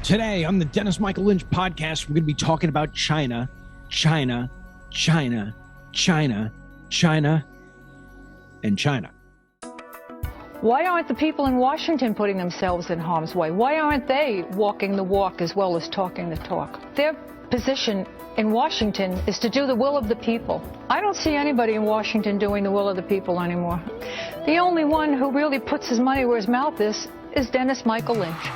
Today on the Dennis Michael Lynch podcast, we're going to be talking about China, China, China, China, China, and China. Why aren't the people in Washington putting themselves in harm's way? Why aren't they walking the walk as well as talking the talk? Their position in Washington is to do the will of the people. I don't see anybody in Washington doing the will of the people anymore. The only one who really puts his money where his mouth is Dennis Michael Lynch.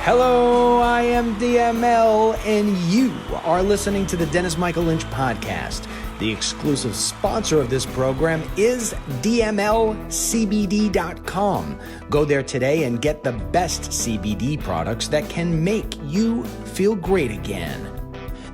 Hello, I am DML, and you are listening to the Dennis Michael Lynch podcast. The exclusive sponsor of this program is DMLCBDcom. Go there today and get the best CBD products that can make you feel great again.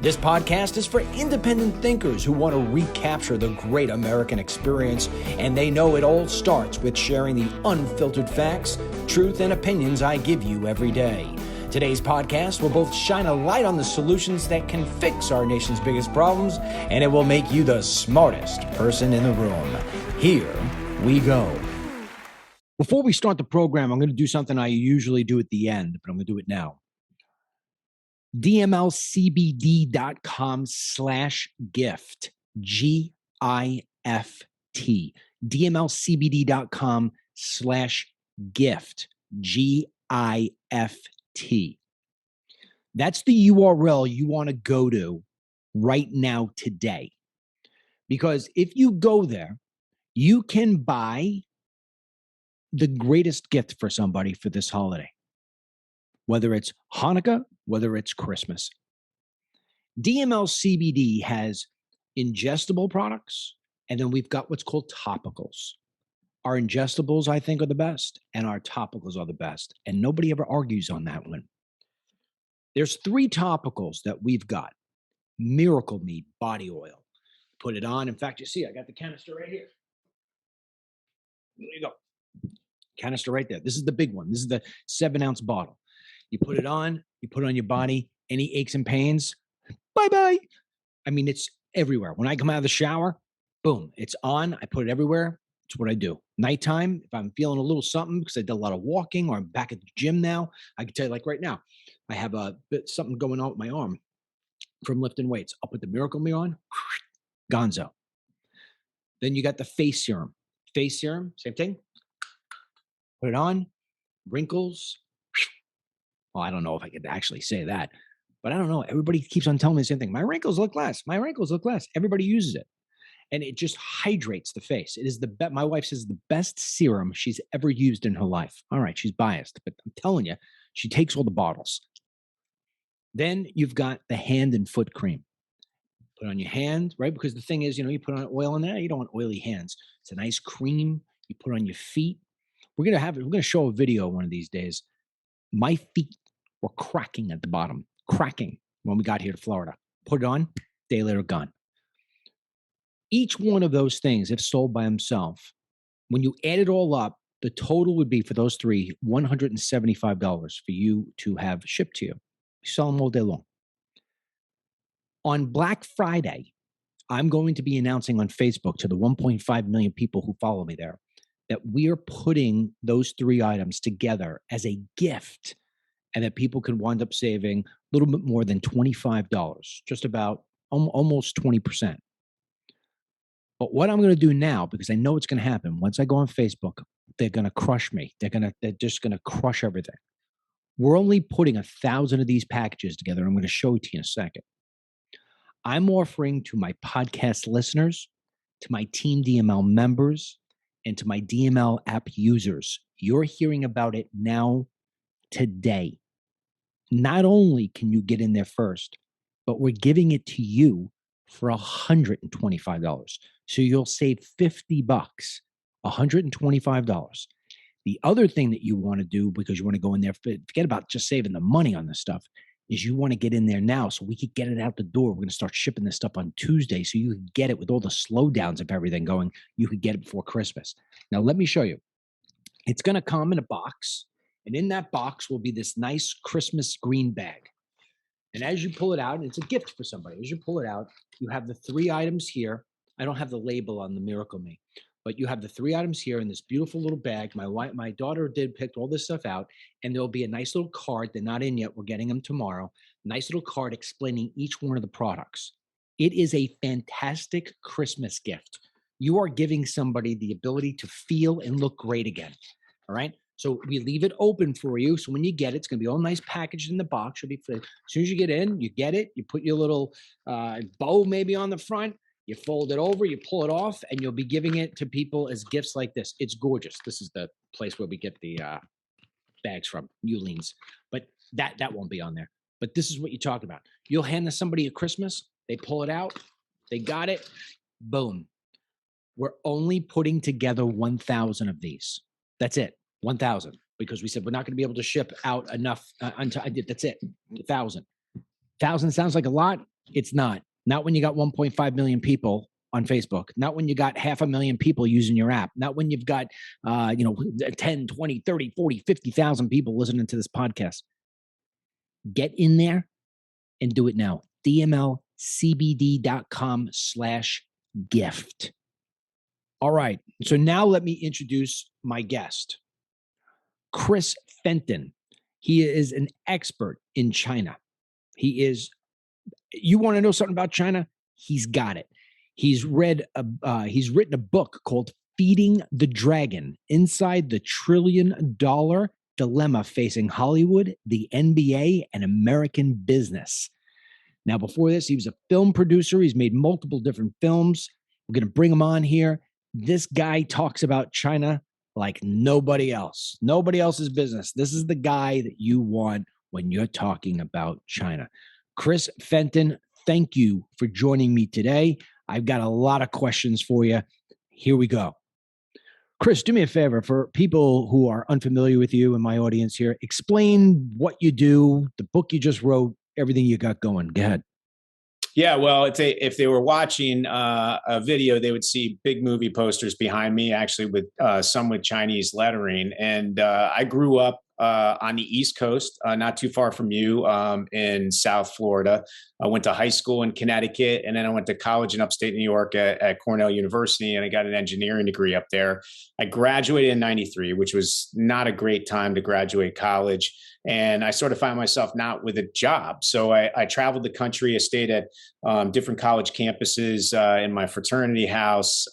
This podcast is for independent thinkers who want to recapture the great American experience, and they know it all starts with sharing the unfiltered facts, truth, and opinions I give you every day. Today's podcast will both shine a light on the solutions that can fix our nation's biggest problems, and it will make you the smartest person in the room. Here we go. Before we start the program, I'm going to do something I usually do at the end, but I'm going to do it now. DMLCBD.com/gift, GIFT, DMLCBD.com/gift, GIFT. That's the URL you want to go to right now today. Because if you go there, you can buy the greatest gift for somebody for this holiday. Whether it's Hanukkah, whether it's Christmas. DML CBD has ingestible products, and then we've got what's called topicals. Our ingestibles, I think, are the best, and our topicals are the best. And nobody ever argues on that one. There's 3 topicals that we've got. Miracle Me body oil. Put it on. In fact, you see, I got the canister right here. There you go. Canister right there. This is the big one. This is the 7-ounce bottle. You put it on your body, any aches and pains, bye-bye. I mean, it's everywhere. When I come out of the shower, boom, it's on. I put it everywhere. It's what I do. Nighttime, if I'm feeling a little something because I did a lot of walking or I'm back at the gym now, I can tell you like right now, I have a bit something going on with my arm from lifting weights. I'll put the Miracle Me on, gonzo. Then you got the face serum. Face serum, same thing. Put it on, wrinkles. Well, I don't know if I could actually say that, but I don't know. Everybody keeps on telling me the same thing. My wrinkles look less. My wrinkles look less. Everybody uses it. And it just hydrates the face. It is my wife says the best serum she's ever used in her life. All right, she's biased, but I'm telling you, she takes all the bottles. Then you've got the hand and foot cream. Put it on your hand, right? Because the thing is, you put on oil in there, you don't want oily hands. It's a nice cream. You put on your feet. We're going to show a video one of these days. My feet were cracking at the bottom, cracking when we got here to Florida. Put it on, day later, gone. Each one of those things, if sold by himself, when you add it all up, the total would be for those 3, $175 for you to have shipped to you. You sell them all day long. On Black Friday, I'm going to be announcing on Facebook to the 1.5 million people who follow me there that we are putting those 3 items together as a gift and that people can wind up saving a little bit more than $25, just about almost 20%. But what I'm going to do now, because I know it's going to happen, once I go on Facebook, they're going to crush me. They're just going to crush everything. We're only putting 1,000 of these packages together. I'm going to show it to you in a second. I'm offering to my podcast listeners, to my Team DML members, and to my DML app users. You're hearing about it now, today. Not only can you get in there first, but we're giving it to you for $125. So you'll save $50, $125. The other thing that you want to do, because you want to go in there, forget about just saving the money on this stuff, is you want to get in there now so we could get it out the door. We're going to start shipping this stuff on Tuesday so you can get it with all the slowdowns of everything going. You could get it before Christmas. Now, let me show you. It's going to come in a box, and in that box will be this nice Christmas green bag. And as you pull it out, and it's a gift for somebody, as you pull it out, you have the 3 items here. I don't have the label on the Miracle Me, But you have the 3 items here in this beautiful little bag. My daughter did pick all this stuff out, and there'll be a nice little card. They're not in yet. We're getting them tomorrow. Nice little card explaining each one of the products. It is a fantastic Christmas gift. You are giving somebody the ability to feel and look great again. All right. So we leave it open for you. So when you get it, it's going to be all nice packaged in the box. Should be as soon as you get in, you get it. You put your little bow maybe on the front. You fold it over, you pull it off, and you'll be giving it to people as gifts like this. It's gorgeous. This is the place where we get the bags from, Eulene's. But that won't be on there. But this is what you talk about. You'll hand this somebody at Christmas. They pull it out. They got it. Boom. We're only putting together 1,000 of these. That's it. 1,000, because we said we're not going to be able to ship out enough until I did. That's it. 1,000. 1,000 sounds like a lot. It's not. Not when you got 1.5 million people on Facebook. Not when you got 500,000 people using your app. Not when you've got 10, 20, 30, 40, 50,000 people listening to this podcast. Get in there and do it now. DMLCBD.com/gift. All right. So now let me introduce my guest. Chris Fenton. He is an expert in China. You want to know something about China? He's got it. He's written a book called Feeding the Dragon: Inside the $1 Trillion Dilemma Facing Hollywood, the NBA, and American Business. Now, before this, he was a film producer. He's made multiple different films. We're going to bring him on here. This guy talks about China like nobody else. Nobody else's business. This is the guy that you want when you're talking about China. Chris Fenton, thank you for joining me today. I've got a lot of questions for you. Here we go. Chris, do me a favor, for people who are unfamiliar with you and my audience here, explain what you do, the book you just wrote, everything you got going. Go ahead. Yeah, well, if they were watching a video, they would see big movie posters behind me, actually with some with Chinese lettering. And I grew up on the East Coast, not too far from you, in South Florida. I went to high school in Connecticut, and then I went to college in upstate New York at Cornell University, and I got an engineering degree up there. I graduated in '93, which was not a great time to graduate college. And I sort of found myself not with a job. So I traveled the country. I stayed at different college campuses in my fraternity house,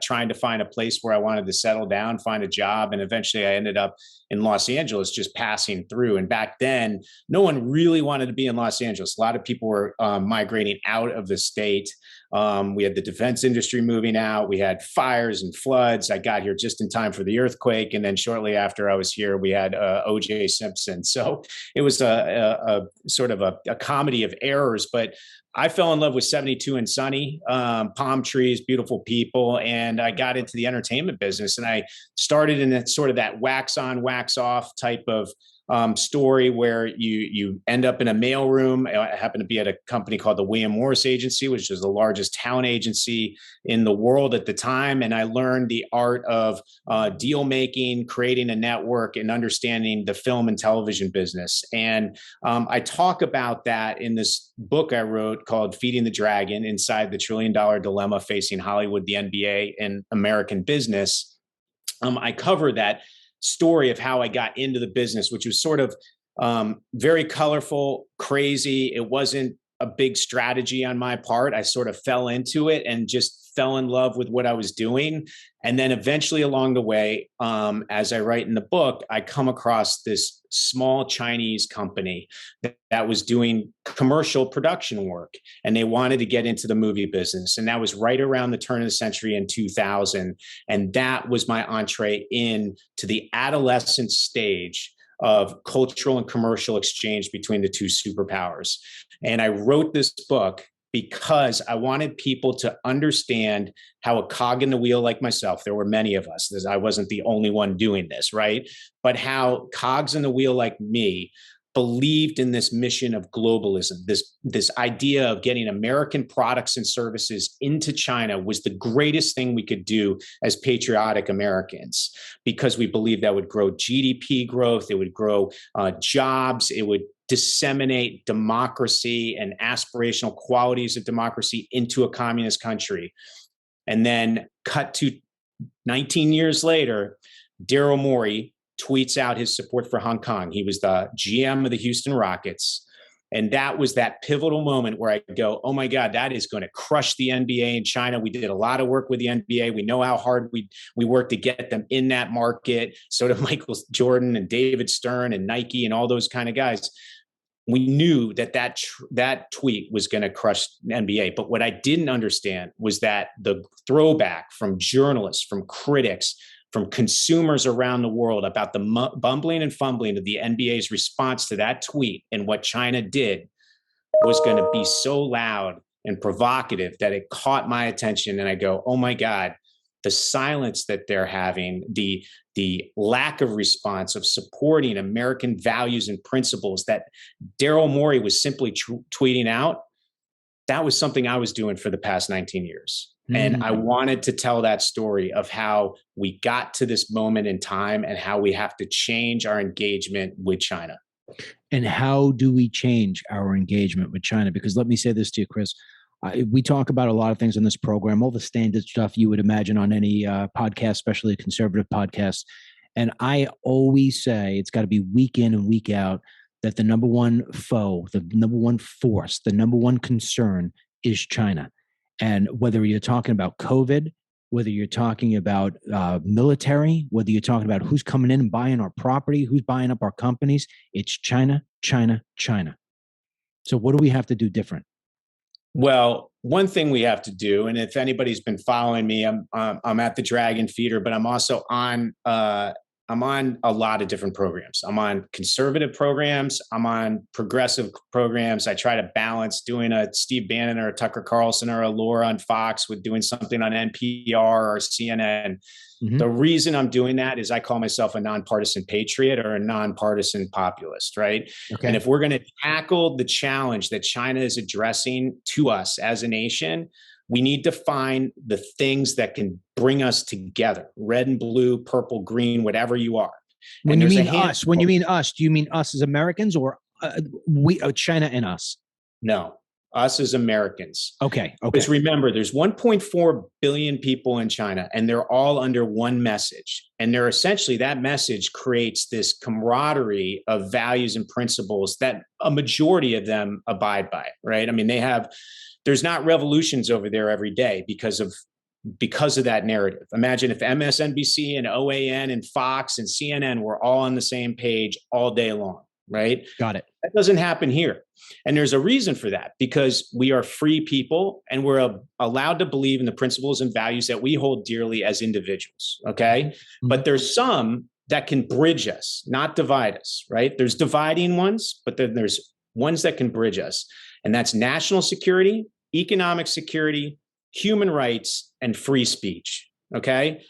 trying to find a place where I wanted to settle down, find a job. And eventually I ended up in Los Angeles, just passing through. And back then, no one really wanted to be in Los Angeles. A lot of people were migrating out of the state. We had the defense industry moving out. We had fires and floods. I got here just in time for the earthquake. And then shortly after I was here, we had O.J. Simpson. So it was a sort of a comedy of errors. But I fell in love with 72 and sunny, palm trees, beautiful people. And I got into the entertainment business. And I started in that sort of that wax on, wax off type of story where you end up in a mailroom. I happened to be at a company called the William Morris Agency, which is the largest talent agency in the world at the time. And I learned the art of deal making, creating a network, and understanding the film and television business. And I talk about that in this book I wrote called Feeding the Dragon: Inside the $1 Trillion Dilemma Facing Hollywood, the NBA, and American Business. I cover that story of how I got into the business, which was sort of very colorful, crazy. It wasn't a big strategy on my part. I sort of fell into it and just fell in love with what I was doing. And then eventually along the way, as I write in the book, I come across this small Chinese company that was doing commercial production work, and they wanted to get into the movie business. And that was right around the turn of the century in 2000. And that was my entree into the adolescent stage of cultural and commercial exchange between the two superpowers. And I wrote this book because I wanted people to understand how a cog in the wheel like myself, there were many of us, I wasn't the only one doing this, right? But how cogs in the wheel like me believed in this mission of globalism, this idea of getting American products and services into China was the greatest thing we could do as patriotic Americans, because we believed that would grow GDP growth, it would grow jobs, it would disseminate democracy and aspirational qualities of democracy into a communist country. And then cut to 19 years later, Daryl Morey tweets out his support for Hong Kong. He was the GM of the Houston Rockets. And that was that pivotal moment where I go, oh my God, that is going to crush the NBA in China. We did a lot of work with the NBA. We know how hard we worked to get them in that market. So did Michael Jordan and David Stern and Nike and all those kind of guys. We knew that tweet was going to crush the NBA. But what I didn't understand was that the throwback from journalists, from critics, from consumers around the world about the bumbling and fumbling of the NBA's response to that tweet and what China did was going to be so loud and provocative that it caught my attention. And I go, oh my God, the silence that they're having, the lack of response of supporting American values and principles that Daryl Morey was simply tweeting out, that was something I was doing for the past 19 years. And I wanted to tell that story of how we got to this moment in time and how we have to change our engagement with China. And how do we change our engagement with China? Because let me say this to you, Chris. We talk about a lot of things on this program, all the standard stuff you would imagine on any podcast, especially a conservative podcast. And I always say it's got to be week in and week out that the number one foe, the number one force, the number one concern is China. And whether you're talking about COVID, whether you're talking about military, whether you're talking about who's coming in and buying our property, who's buying up our companies, it's China, China, China. So what do we have to do different? Well, one thing we have to do, and if anybody's been following me, I'm at the Dragon Feeder, but I'm also on a lot of different programs. I'm on conservative programs. I'm on progressive programs. I try to balance doing a Steve Bannon or a Tucker Carlson or a Laura on Fox with doing something on NPR or CNN. Mm-hmm. The reason I'm doing that is I call myself a nonpartisan patriot or a nonpartisan populist, right? Okay. And if we're going to tackle the challenge that China is addressing to us as a nation, we need to find the things that can bring us together, red and blue, purple, green, whatever you are. When you mean us, do you mean us as Americans or China and us? No, us as Americans. Okay. Because remember, there's 1.4 billion people in China, and they're all under one message. And they're essentially, that message creates this camaraderie of values and principles that a majority of them abide by, right? I mean, there's not revolutions over there every day because of that narrative. Imagine if MSNBC and OAN and Fox and CNN were all on the same page all day long, right? Got it. That doesn't happen here. And there's a reason for that, because we are free people and we're allowed to believe in the principles and values that we hold dearly as individuals, okay? Mm-hmm. But there's some that can bridge us, not divide us, right? There's dividing ones, but then there's ones that can bridge us. And that's national security, economic security, human rights, and free speech, okay?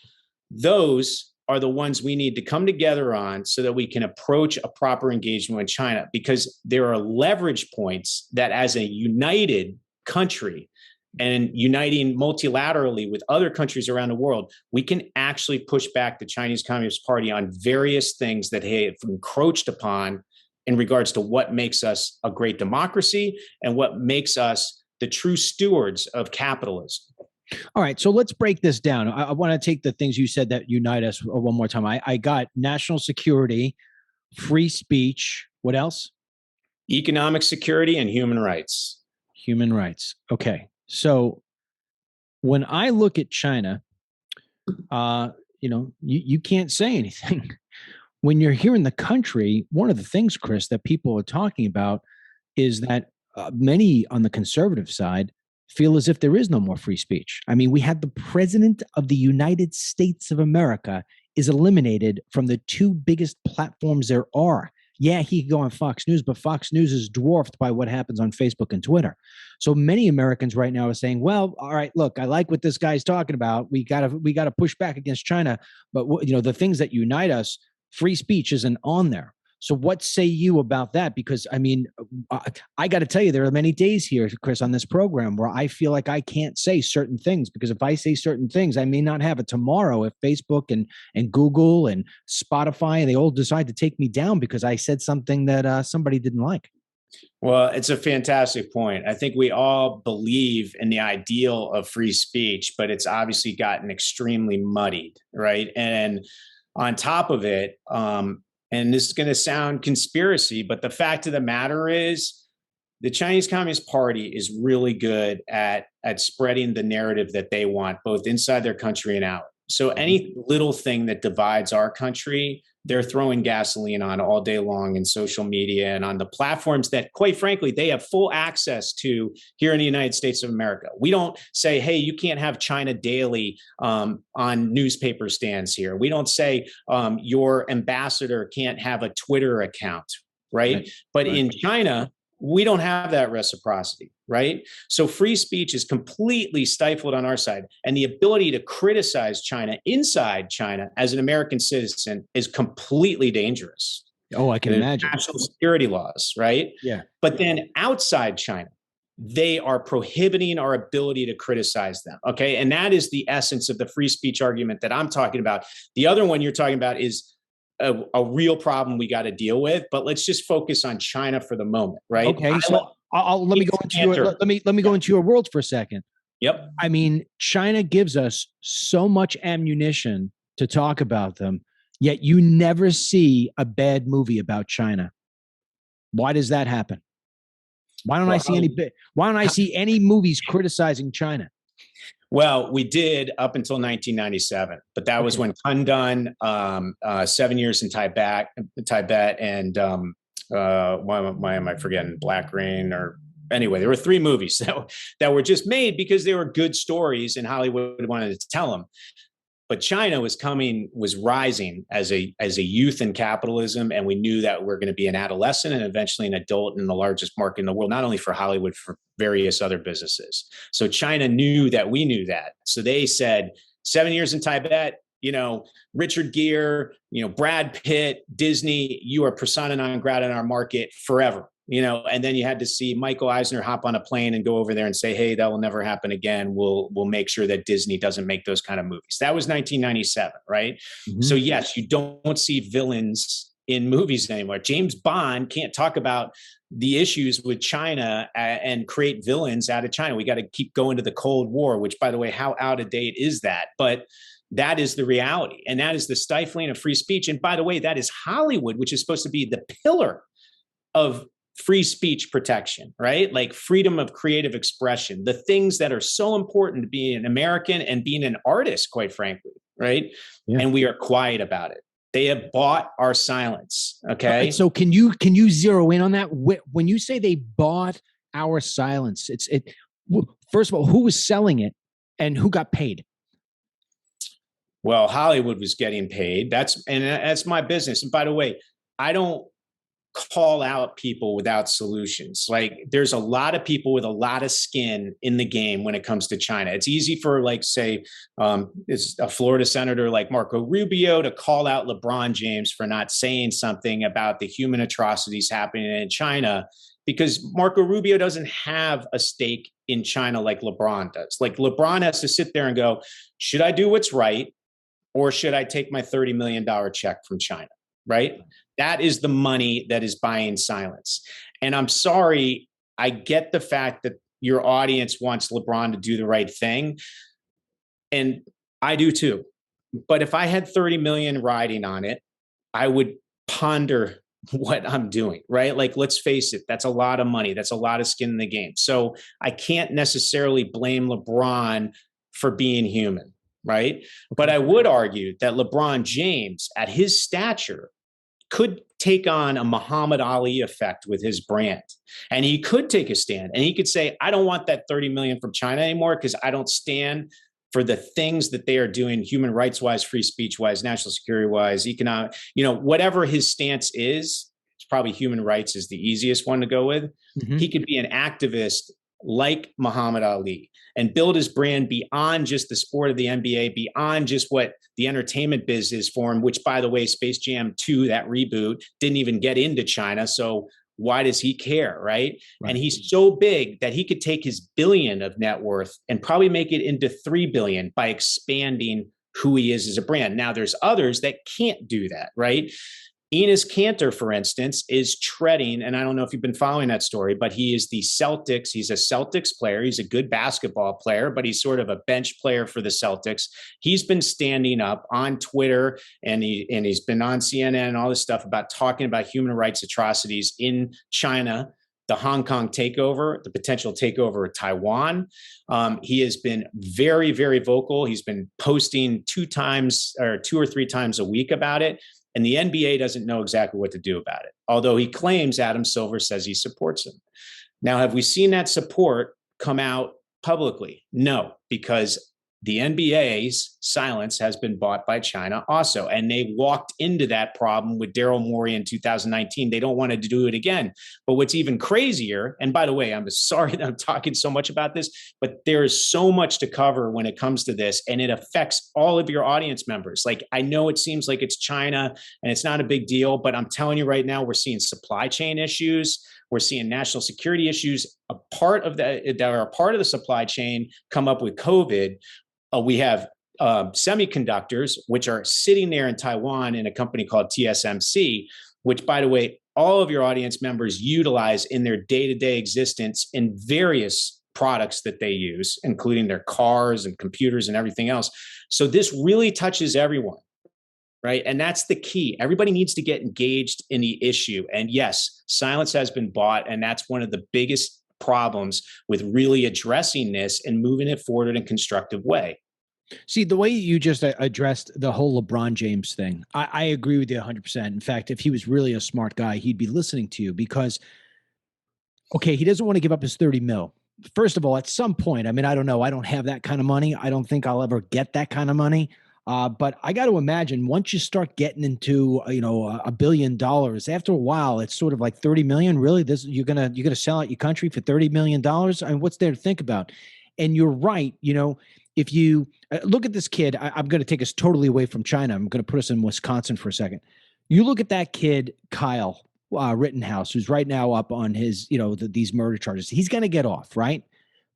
Those are the ones we need to come together on so that we can approach a proper engagement with China, because there are leverage points that as a united country and uniting multilaterally with other countries around the world, we can actually push back the Chinese Communist Party on various things that they have encroached upon in regards to what makes us a great democracy and what makes us the true stewards of capitalism. All right, so let's break this down. I want to take the things you said that unite us one more time. I got national security, free speech. What else? Economic security and human rights. Human rights. Okay. So when I look at China, you can't say anything. When you're here in the country, one of the things, Chris, that people are talking about is that many on the conservative side feel as if there is no more free speech. I mean, we had the president of the United States of America is eliminated from the two biggest platforms there are. Yeah, he could go on Fox News, but Fox News is dwarfed by what happens on Facebook and Twitter. So many Americans right now are saying, well, all right, look, I like what this guy's talking about. We gotta push back against China. But the things that unite us, free speech isn't on there. So what say you about that? Because, I mean, I got to tell you, there are many days here, Chris, on this program where I feel like I can't say certain things, because if I say certain things, I may not have it tomorrow if Facebook and Google and Spotify, and they all decide to take me down because I said something that somebody didn't like. Well, it's a fantastic point. I think we all believe in the ideal of free speech, but it's obviously gotten extremely muddied, right? And on top of it, and this is going to sound conspiracy, but the fact of the matter is, the Chinese Communist Party is really good at spreading the narrative that they want, both inside their country and out. So any little thing that divides our country, they're throwing gasoline on all day long in social media and on the platforms that, quite frankly, they have full access to here in the United States of America. We don't say, hey, you can't have China Daily on newspaper stands here. We don't say your ambassador can't have a Twitter account, right? But in China, we don't have that reciprocity, right? So free speech is completely stifled on our side. And the ability to criticize China inside China as an American citizen is completely dangerous. Oh, I can imagine. National security laws, right? Yeah. But then outside China, they are prohibiting our ability to criticize them, okay? And that is the essence of the free speech argument that I'm talking about. The other one you're talking about is a real problem we got to deal with, but let's just focus on China for the moment, right? Okay, so let me go into your world for a second. Yep. I mean, China gives us so much ammunition to talk about them, yet you never see a bad movie about China. Why does that happen? Why don't I see any movies criticizing China? Well, we did up until 1997, but that was when Kundun, 7 years in Tibet, and why am I forgetting Black Rain? Or anyway, there were 3 movies that were just made because they were good stories and Hollywood wanted to tell them. But China was rising as a youth in capitalism, and we knew that we're going to be an adolescent and eventually an adult in the largest market in the world, not only for Hollywood, for various other businesses. So China knew that we knew that. So they said, 7 years in Tibet, Richard Gere, Brad Pitt, Disney, you are persona non grata in our market forever. And then you had to see Michael Eisner hop on a plane and go over there and say, hey, that will never happen again. We'll make sure that Disney doesn't make those kind of movies. That was 1997, right? Mm-hmm. So yes, you don't see villains in movies anymore. James Bond can't talk about the issues with China and create villains out of China. We got to keep going to the Cold War, which, by the way, how out of date is that? But that is the reality. And that is the stifling of free speech. And by the way, that is Hollywood, which is supposed to be the pillar of free speech protection, right? Like freedom of creative expression, the things that are so important to being an American and being an artist, quite frankly, right? Yeah. And we are quiet about it. They have bought our silence. Okay. So can you zero in on that? When you say they bought our silence, first of all, who was selling it and who got paid? Well, Hollywood was getting paid. That's my business. And by the way, I don't call out people without solutions. Like there's a lot of people with a lot of skin in the game when it comes to China. It's easy for say it's a Florida senator like Marco Rubio to call out LeBron James for not saying something about the human atrocities happening in China, because Marco Rubio doesn't have a stake in China like LeBron does. Like LeBron has to sit there and go, should I do what's right? Or should I take my $30 million check from China? Right? That is the money that is buying silence. And I'm sorry, I get the fact that your audience wants LeBron to do the right thing. And I do too. But if I had 30 million riding on it, I would ponder what I'm doing, right? Like, let's face it, that's a lot of money. That's a lot of skin in the game. So I can't necessarily blame LeBron for being human, right? But I would argue that LeBron James, at his stature, could take on a Muhammad Ali effect with his brand. And he could take a stand and he could say, I don't want that 30 million from China anymore because I don't stand for the things that they are doing human rights wise, free speech wise, national security wise, economic, whatever his stance is. It's probably human rights is the easiest one to go with. Mm-hmm. He could be an activist like Muhammad Ali and build his brand beyond just the sport of the NBA, beyond just what the entertainment biz is for him, which, by the way, Space Jam 2, that reboot, didn't even get into China. So why does he care, right? And he's so big that he could take his billion of net worth and probably make it into 3 billion by expanding who he is as a brand. Now, there's others that can't do that, right? Enes Kanter, for instance, is treading, and I don't know if you've been following that story, but he is the Celtics. He's a Celtics player. He's a good basketball player, but he's sort of a bench player for the Celtics. He's been standing up on Twitter, and he's been on CNN and all this stuff about talking about human rights atrocities in China, the Hong Kong takeover, the potential takeover of Taiwan. He has been very, very vocal. He's been posting 2 or 3 times a week about it. And the NBA doesn't know exactly what to do about it, although he claims Adam Silver says he supports him. Now, have we seen that support come out publicly? No, because the NBA's silence has been bought by China also. And they walked into that problem with Daryl Morey in 2019. They don't want to do it again. But what's even crazier, and by the way, I'm sorry that I'm talking so much about this, but there is so much to cover when it comes to this, and it affects all of your audience members. Like, I know it seems like it's China and it's not a big deal, but I'm telling you right now, we're seeing supply chain issues. We're seeing national security issues. A part of that are a part of the supply chain come up with COVID. We have semiconductors, which are sitting there in Taiwan in a company called TSMC, which, by the way, all of your audience members utilize in their day-to-day existence in various products that they use, including their cars and computers and everything else. So this really touches everyone, right? And that's the key. Everybody needs to get engaged in the issue. And yes, silence has been bought, and that's one of the biggest problems with really addressing this and moving it forward in a constructive way. See, the way you just addressed the whole LeBron James thing, I agree with you 100%. In fact, if he was really a smart guy, he'd be listening to you because, okay, he doesn't want to give up his 30 mil. First of all, at some point, I mean, I don't know. I don't have that kind of money. I don't think I'll ever get that kind of money. But I got to imagine once you start getting into, $1 billion, after a while, it's sort of like 30 million. Really, you're gonna sell out your country for $30 million. I mean, what's there to think about? And you're right. If you look at this kid, I'm going to take us totally away from China. I'm going to put us in Wisconsin for a second. You look at that kid, Kyle Rittenhouse, who's right now up on his, these murder charges. He's going to get off, right?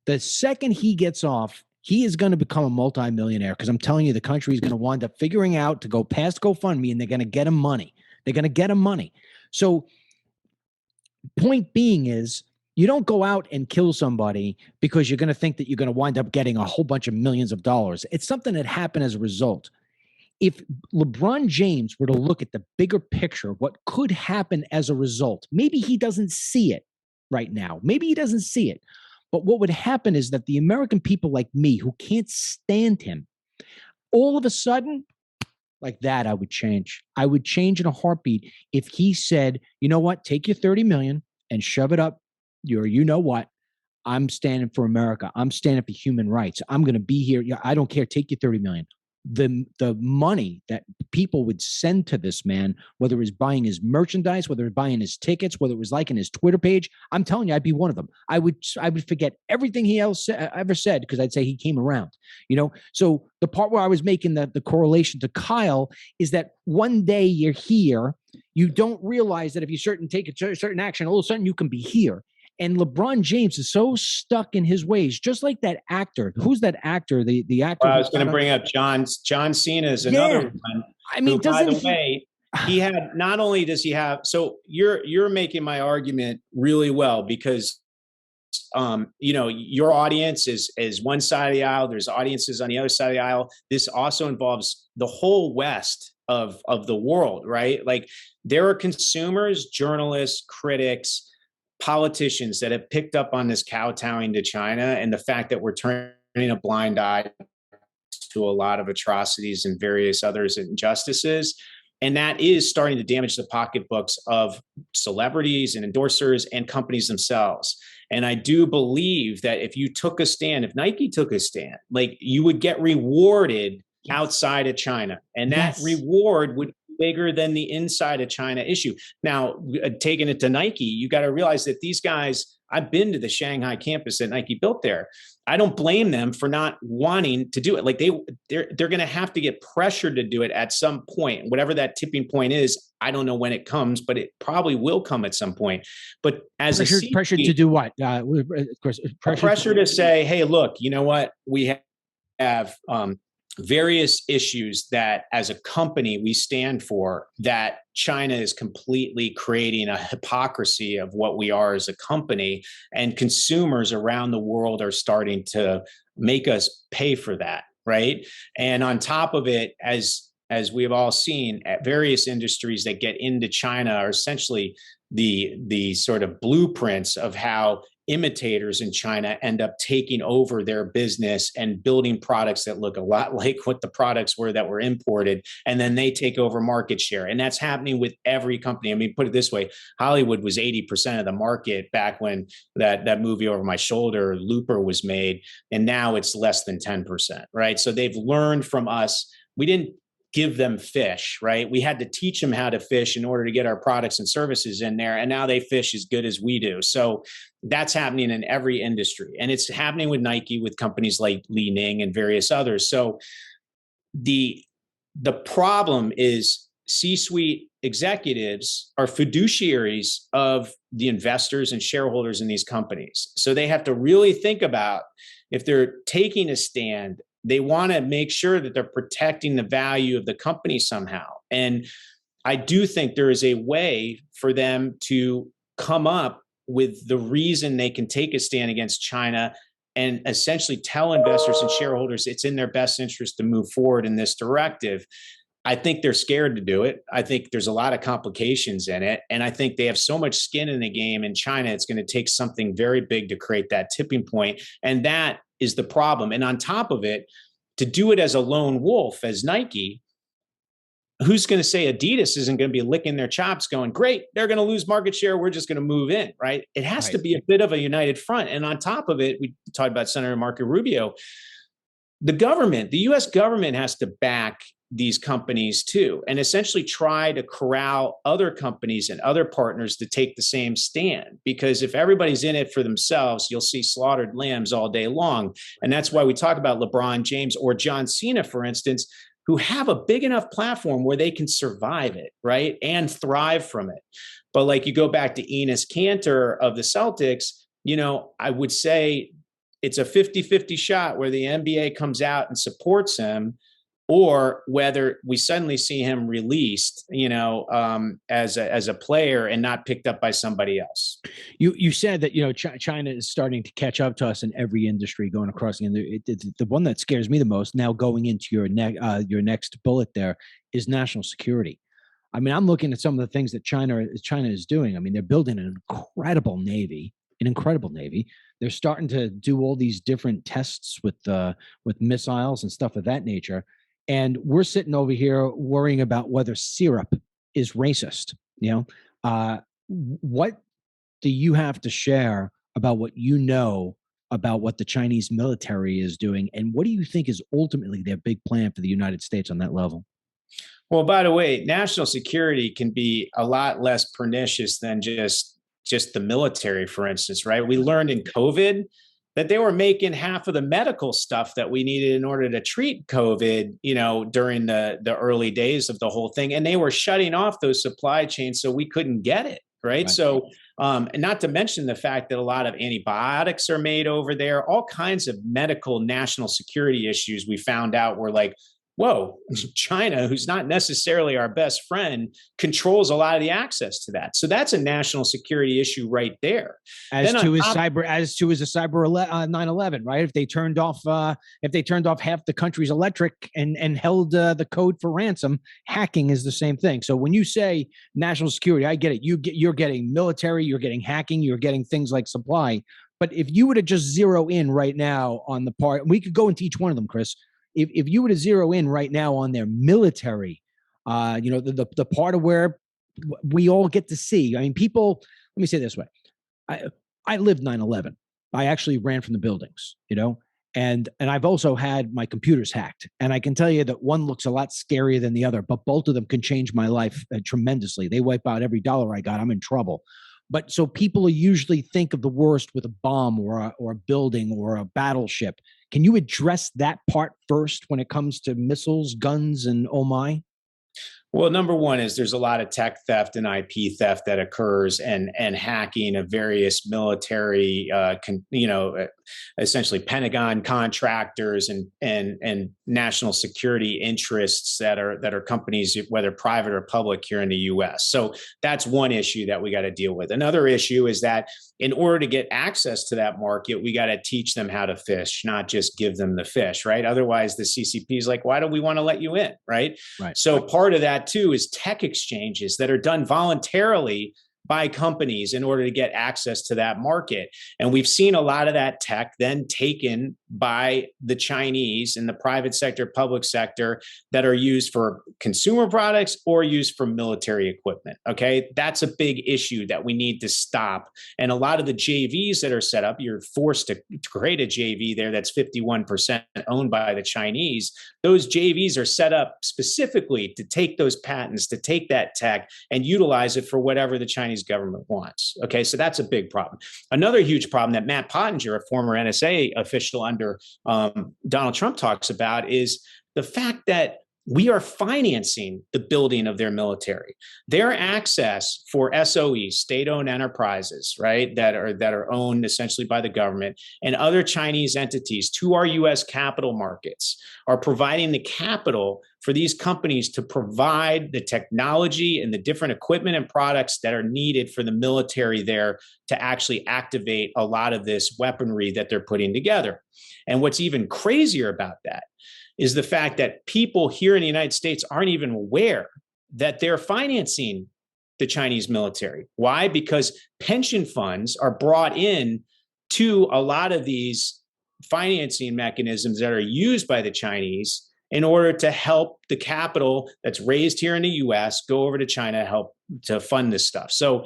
The second he gets off, he is going to become a multimillionaire because I'm telling you, the country is going to wind up figuring out to go past GoFundMe, and they're going to get him money. They're going to get him money. So point being is, you don't go out and kill somebody because you're going to think that you're going to wind up getting a whole bunch of millions of dollars. It's something that happened as a result. If LeBron James were to look at the bigger picture of what could happen as a result, maybe he doesn't see it right now. Maybe he doesn't see it. But what would happen is that the American people like me who can't stand him, all of a sudden, like that, I would change. I would change in a heartbeat if he said, you know what, take your 30 million and shove it up you know what? I'm standing for America. I'm standing for human rights. I'm going to be here. Yeah, I don't care. Take your 30 million. The money that people would send to this man, whether it was buying his merchandise, whether it was buying his tickets, whether it was liking his Twitter page, I'm telling you, I'd be one of them. I would forget everything he ever said because I'd say he came around. So the part where I was making the correlation to Kyle is that one day you're here, you don't realize that if you take a certain action, all of a sudden you can be here. And LeBron James is so stuck in his ways, just like that actor. Who's that actor? The actor. Well, I was going to bring up John Cena is another one. I mean, by the way, he had, not only does he have, so you're making my argument really well because, your audience is one side of the aisle. There's audiences on the other side of the aisle. This also involves the whole West of the world, right? Like there are consumers, journalists, critics, politicians that have picked up on this kowtowing to China and the fact that we're turning a blind eye to a lot of atrocities and various others injustices. And that is starting to damage the pocketbooks of celebrities and endorsers and companies themselves. And I do believe that if you took a stand, if Nike took a stand, like you would get rewarded outside of China. And that reward would bigger than the inside of China issue. Now, taking it to Nike, you got to realize that these guys, I've been to the Shanghai campus that Nike built there. I don't blame them for not wanting to do it. Like they're going to have to get pressured to do it at some point. Whatever that tipping point is, I don't know when it comes, but it probably will come at some point. But as pressure to do what? Pressure to say, hey, look, you know what? We have various issues that as a company we stand for, that China is completely creating a hypocrisy of what we are as a company, and consumers around the world are starting to make us pay for that, right? And on top of it, as we've all seen, at various industries that get into China are essentially the sort of blueprints of how imitators in China end up taking over their business and building products that look a lot like what the products were that were imported. And then they take over market share. And that's happening with every company. I mean, put it this way, Hollywood was 80% of the market back when that movie Over My Shoulder, Looper, was made. And now it's less than 10%, right? So they've learned from us. We didn't give them fish, right? We had to teach them how to fish in order to get our products and services in there. And now they fish as good as we do. So that's happening in every industry. And it's happening with Nike, with companies like Li Ning and various others. So the problem is C-suite executives are fiduciaries of the investors and shareholders in these companies. So they have to really think about, if they're taking a stand, they want to make sure that they're protecting the value of the company somehow. And I do think there is a way for them to come up with the reason they can take a stand against China and essentially tell investors and shareholders it's in their best interest to move forward in this directive. I think they're scared to do it. I think there's a lot of complications in it. And I think they have so much skin in the game in China, it's going to take something very big to create that tipping point. And that is the problem. And on top of it, to do it as a lone wolf, as Nike, who's going to say Adidas isn't going to be licking their chops going, great, they're going to lose market share, we're just going to move in, right? It has to be a bit of a united front. And on top of it, we talked about Senator Marco Rubio, the government, the US government has to back these companies too, and essentially try to corral other companies and other partners to take the same stand. Because if everybody's in it for themselves, you'll see slaughtered lambs all day long. And that's why we talk about LeBron James or John Cena, for instance, who have a big enough platform where they can survive it, right? And thrive from it. But like you go back to Enes Kanter of the Celtics, I would say it's a 50-50 shot where the NBA comes out and supports him, or whether we suddenly see him released, as a player and not picked up by somebody else. You said that China is starting to catch up to us in every industry going across. The one that scares me the most now, going into your next bullet there, is national security. I mean, I'm looking at some of the things that China is doing. I mean, they're building an incredible navy. They're starting to do all these different tests with missiles and stuff of that nature. And we're sitting over here worrying about whether syrup is racist. What do you have to share about what you know about what the Chinese military is doing? And what do you think is ultimately their big plan for the United States on that level? Well, by the way, national security can be a lot less pernicious than just the military, for instance, right? We learned in COVID that they were making half of the medical stuff that we needed in order to treat COVID, during the early days of the whole thing. And they were shutting off those supply chains so we couldn't get it, right? So, and not to mention the fact that a lot of antibiotics are made over there, all kinds of medical national security issues we found out were like, whoa, China, who's not necessarily our best friend, controls a lot of the access to that. So that's a national security issue right there. As to his cyber 9/11, right? If they turned off half the country's electric and held the code for ransom, hacking is the same thing. So when you say national security, I get it. You're getting military, you're getting hacking, you're getting things like supply. But if you were to just zero in right now on the part, we could go into each one of them, Chris. If you were to zero in right now on their military, the part of where we all get to see. I mean, people. Let me say it this way: I lived 9/11. I actually ran from the buildings, and I've also had my computers hacked. And I can tell you that one looks a lot scarier than the other, but both of them can change my life tremendously. They wipe out every dollar I got. I'm in trouble. But so people usually think of the worst with a bomb or a building or a battleship. Can you address that part first when it comes to missiles, guns, and oh my? Well, number one is there's a lot of tech theft and IP theft that occurs, and hacking of various military, essentially Pentagon contractors and national security interests that are companies, whether private or public, here in the US. So that's one issue that we got to deal with. Another issue is that in order to get access to that market, we got to teach them how to fish, not just give them the fish, right? Otherwise, the CCP is like, why do we want to let you in, right? So part of that too is tech exchanges that are done voluntarily by companies in order to get access to that market. And we've seen a lot of that tech then taken by the Chinese in the private sector, public sector, that are used for consumer products or used for military equipment. Okay. That's a big issue that we need to stop. And a lot of the JVs that are set up, you're forced to create a JV there that's 51% owned by the Chinese. Those JVs are set up specifically to take those patents, to take that tech and utilize it for whatever the Chinese government wants. Okay, so that's a big problem. Another huge problem that Matt Pottinger, a former NSA official under Donald Trump, talks about is the fact that we are financing the building of their military. Their access for SOEs, state-owned enterprises, right, that are owned essentially by the government, and other Chinese entities to our U.S. capital markets are providing the capital for these companies to provide the technology and the different equipment and products that are needed for the military there to actually activate a lot of this weaponry that they're putting together. And what's even crazier about that is the fact that people here in the United States aren't even aware that they're financing the Chinese military. Why? Because pension funds are brought in to a lot of these financing mechanisms that are used by the Chinese in order to help the capital that's raised here in the US go over to China, help to fund this stuff. So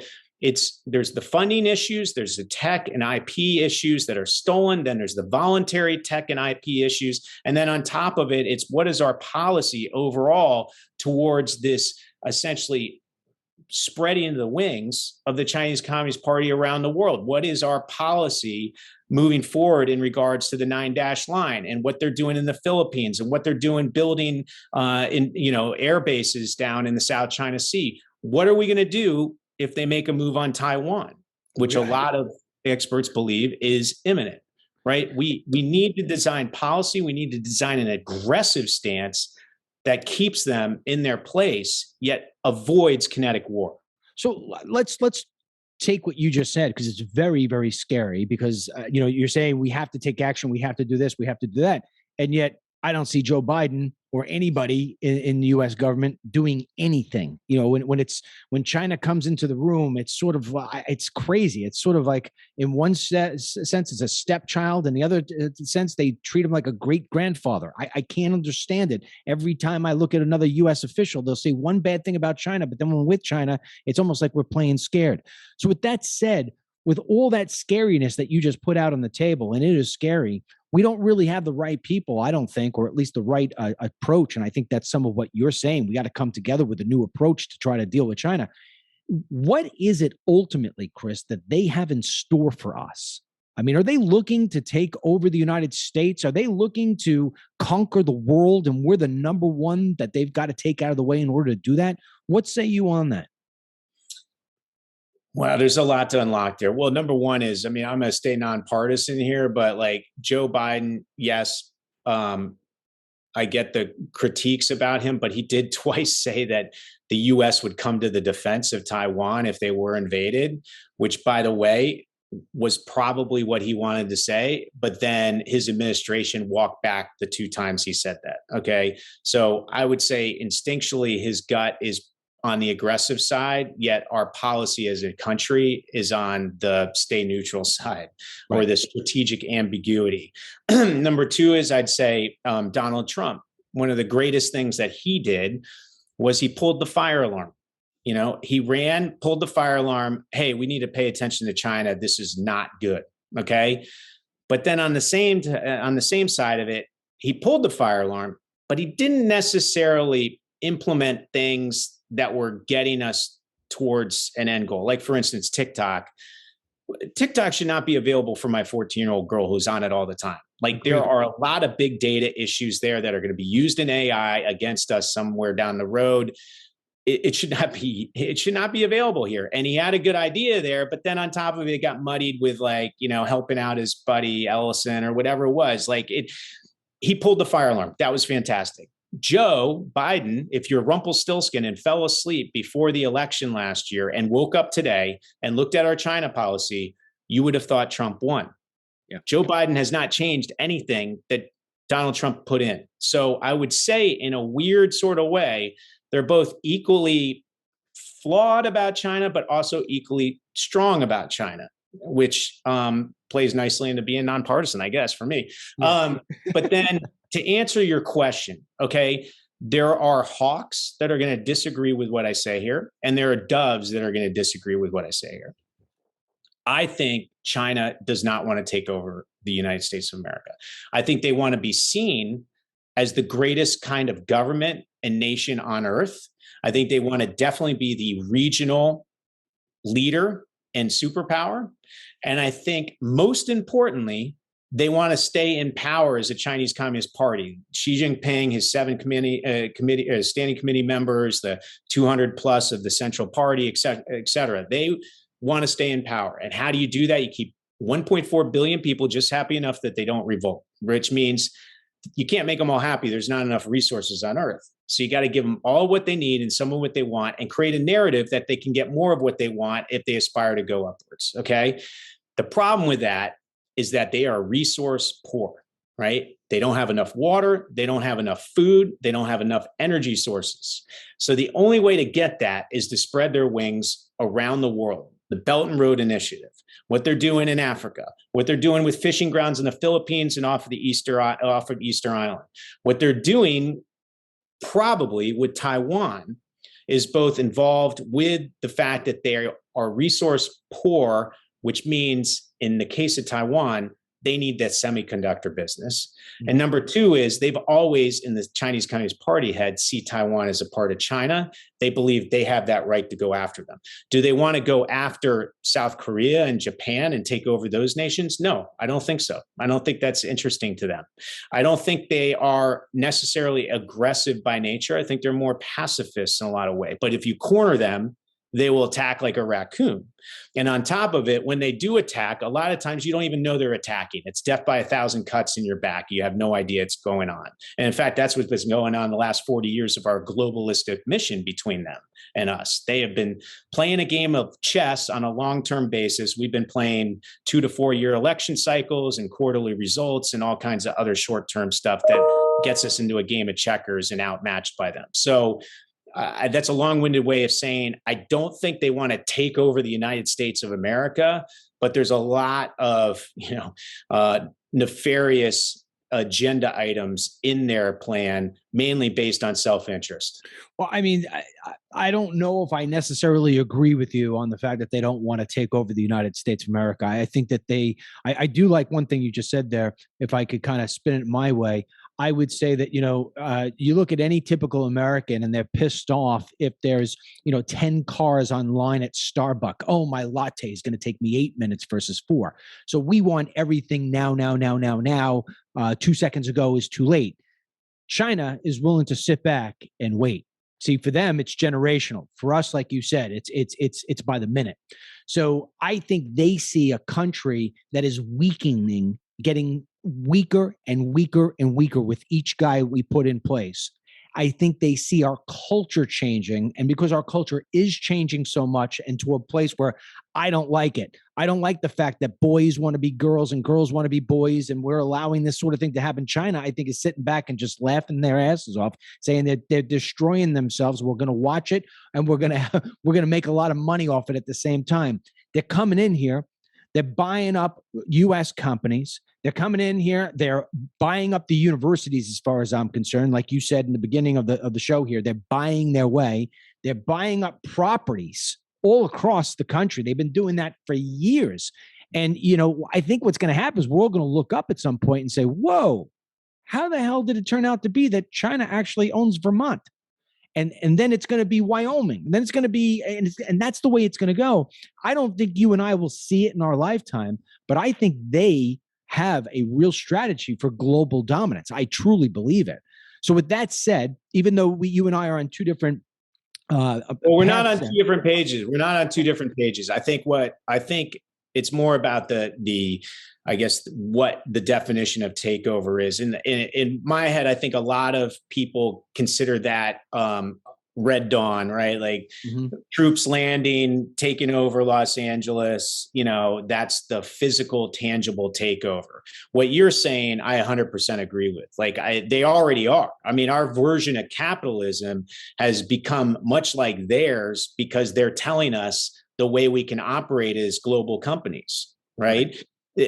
there's the funding issues, there's the tech and IP issues that are stolen, then there's the voluntary tech and IP issues. And then on top of it, it's what is our policy overall towards this essentially spreading the wings of the Chinese Communist Party around the world? What is our policy moving forward in regards to the 9-dash line and what they're doing in the Philippines and what they're doing building air bases down in the South China Sea? What are we going to do if they make a move on Taiwan, which a lot of experts believe is imminent, right? We need to design policy. We need to design an aggressive stance that keeps them in their place, yet avoids kinetic war. So let's take what you just said, because it's very, very scary, because you're saying we have to take action, we have to do this, we have to do that. And yet I don't see Joe Biden or anybody in the U.S. government doing anything. When China comes into the room, it's sort of it's crazy. It's sort of like, in one sense, it's a stepchild, and the other sense, they treat him like a great grandfather. I can't understand it. Every time I look at another U.S. official, they'll say one bad thing about China, but then when we're with China, it's almost like we're playing scared. So with that said, with all that scariness that you just put out on the table, and it is scary, we don't really have the right people, I don't think, or at least the right approach. And I think that's some of what you're saying. We got to come together with a new approach to try to deal with China. What is it ultimately, Chris, that they have in store for us? I mean, are they looking to take over the United States? Are they looking to conquer the world, and we're the number one that they've got to take out of the way in order to do that? What say you on that? Well, there's a lot to unlock there. Well, number one is, I'm going to stay nonpartisan here, but like Joe Biden, yes, I get the critiques about him, but he did twice say that the U.S. would come to the defense of Taiwan if they were invaded, which, by the way, was probably what he wanted to say. But then his administration walked back the 2 times he said that. Okay. So I would say instinctually his gut is on the aggressive side, yet our policy as a country is on the stay neutral side, or the strategic ambiguity. Number 2 is, I'd say, Donald Trump. One of the greatest things that he did was he pulled the fire alarm. He pulled the fire alarm. Hey, we need to pay attention to China. This is not good. Okay. But then on the same side of it, he pulled the fire alarm, but he didn't necessarily implement things that were getting us towards an end goal. Like, for instance, TikTok. TikTok should not be available for my 14-year-old girl who's on it all the time. Like, there are a lot of big data issues there that are going to be used in AI against us somewhere down the road. It should not be available here. And he had a good idea there, but then on top of it, it got muddied with helping out his buddy Ellison or whatever it was. he pulled the fire alarm. That was fantastic. Joe Biden, if you're Rumpelstiltskin and fell asleep before the election last year and woke up today and looked at our China policy, you would have thought Trump won. Yeah. Joe Biden has not changed anything that Donald Trump put in. So I would say, in a weird sort of way, they're both equally flawed about China, but also equally strong about China, which plays nicely into being nonpartisan, I guess, for me. But then to answer your question, okay, there are hawks that are going to disagree with what I say here, and there are doves that are going to disagree with what I say here. I think China does not want to take over the United States of America. I think they want to be seen as the greatest kind of government and nation on earth. I think they want to definitely be the regional leader and superpower. And I think most importantly, they want to stay in power as a Chinese Communist Party. Xi Jinping, his 7 standing committee members, the 200 plus of the Central Party, et cetera. They want to stay in power. And how do you do that? You keep 1.4 billion people just happy enough that they don't revolt, which means you can't make them all happy. There's not enough resources on earth. So you got to give them all what they need and some of what they want, and create a narrative that they can get more of what they want if they aspire to go upwards. Okay. The problem with that is that they are resource poor, right? They don't have enough water. They don't have enough food. They don't have enough energy sources. So the only way to get that is to spread their wings around the world. The Belt and Road Initiative, what they're doing in Africa, what they're doing with fishing grounds in the Philippines and off of Easter Island, what they're doing probably with Taiwan is both involved with the fact that they are resource poor, which means in the case of Taiwan, they need that semiconductor business. And number two is they've always, in the Chinese Communist Party, see Taiwan as a part of China. They believe they have that right to go after them. Do they want to go after South Korea and Japan and take over those nations? No, I don't think so. I don't think that's interesting to them. I don't think they are necessarily aggressive by nature. I think they're more pacifists in a lot of ways. But if you corner them, they will attack like a raccoon. And on top of it, when they do attack, a lot of times you don't even know they're attacking. It's death by 1,000 cuts in your back. You have no idea it's going on. And in fact, that's what's been going on the last 40 years of our globalistic mission between them and us. They have been playing a game of chess on a long-term basis. We've been playing 2 to 4 year election cycles and quarterly results and all kinds of other short-term stuff that gets us into a game of checkers and outmatched by them. So that's a long-winded way of saying I don't think they want to take over the United States of America, but there's a lot of nefarious agenda items in their plan, mainly based on self-interest. Well, I mean, I don't know if I necessarily agree with you on the fact that they don't want to take over the United States of America. I think that I do like one thing you just said there. If I could kind of spin it my way, I would say that, you look at any typical American and they're pissed off if there's, 10 cars online at Starbucks. Oh, my latte is going to take me 8 minutes versus 4. So we want everything now. 2 seconds ago is too late. China is willing to sit back and wait. See, for them, it's generational. For us, like you said, it's by the minute. So I think they see a country that is weakening, getting weaker and weaker and weaker with each guy we put in place. I think they see our culture changing, and because our culture is changing so much and to a place where I don't like it. I don't like the fact that boys want to be girls and girls want to be boys, and we're allowing this sort of thing to happen. China, I think, is sitting back and just laughing their asses off, saying that they're destroying themselves. We're going to watch it, and we're going to make a lot of money off it at the same time. They're coming in here. They're buying up U.S. companies. They're coming in here. They're buying up the universities, as far as I'm concerned. Like you said in the beginning of the show here, they're buying their way. They're buying up properties all across the country. They've been doing that for years. And, I think what's going to happen is we're all going to look up at some point and say, whoa, how the hell did it turn out to be that China actually owns Vermont? And then it's going to be Wyoming. And then it's going to be, and that's the way it's going to go. I don't think you and I will see it in our lifetime, but I think they have a real strategy for global dominance. I truly believe it. So with that said, even though you and I are on two different we're not on two different pages. We're not on two different pages. I think it's more about the I guess what the definition of takeover is. In my head, I think a lot of people consider that Red Dawn, right? Like troops landing, taking over Los Angeles, that's the physical, tangible takeover. What you're saying, I 100% agree with. Like they already are. I mean, our version of capitalism has become much like theirs because they're telling us the way we can operate as global companies, right?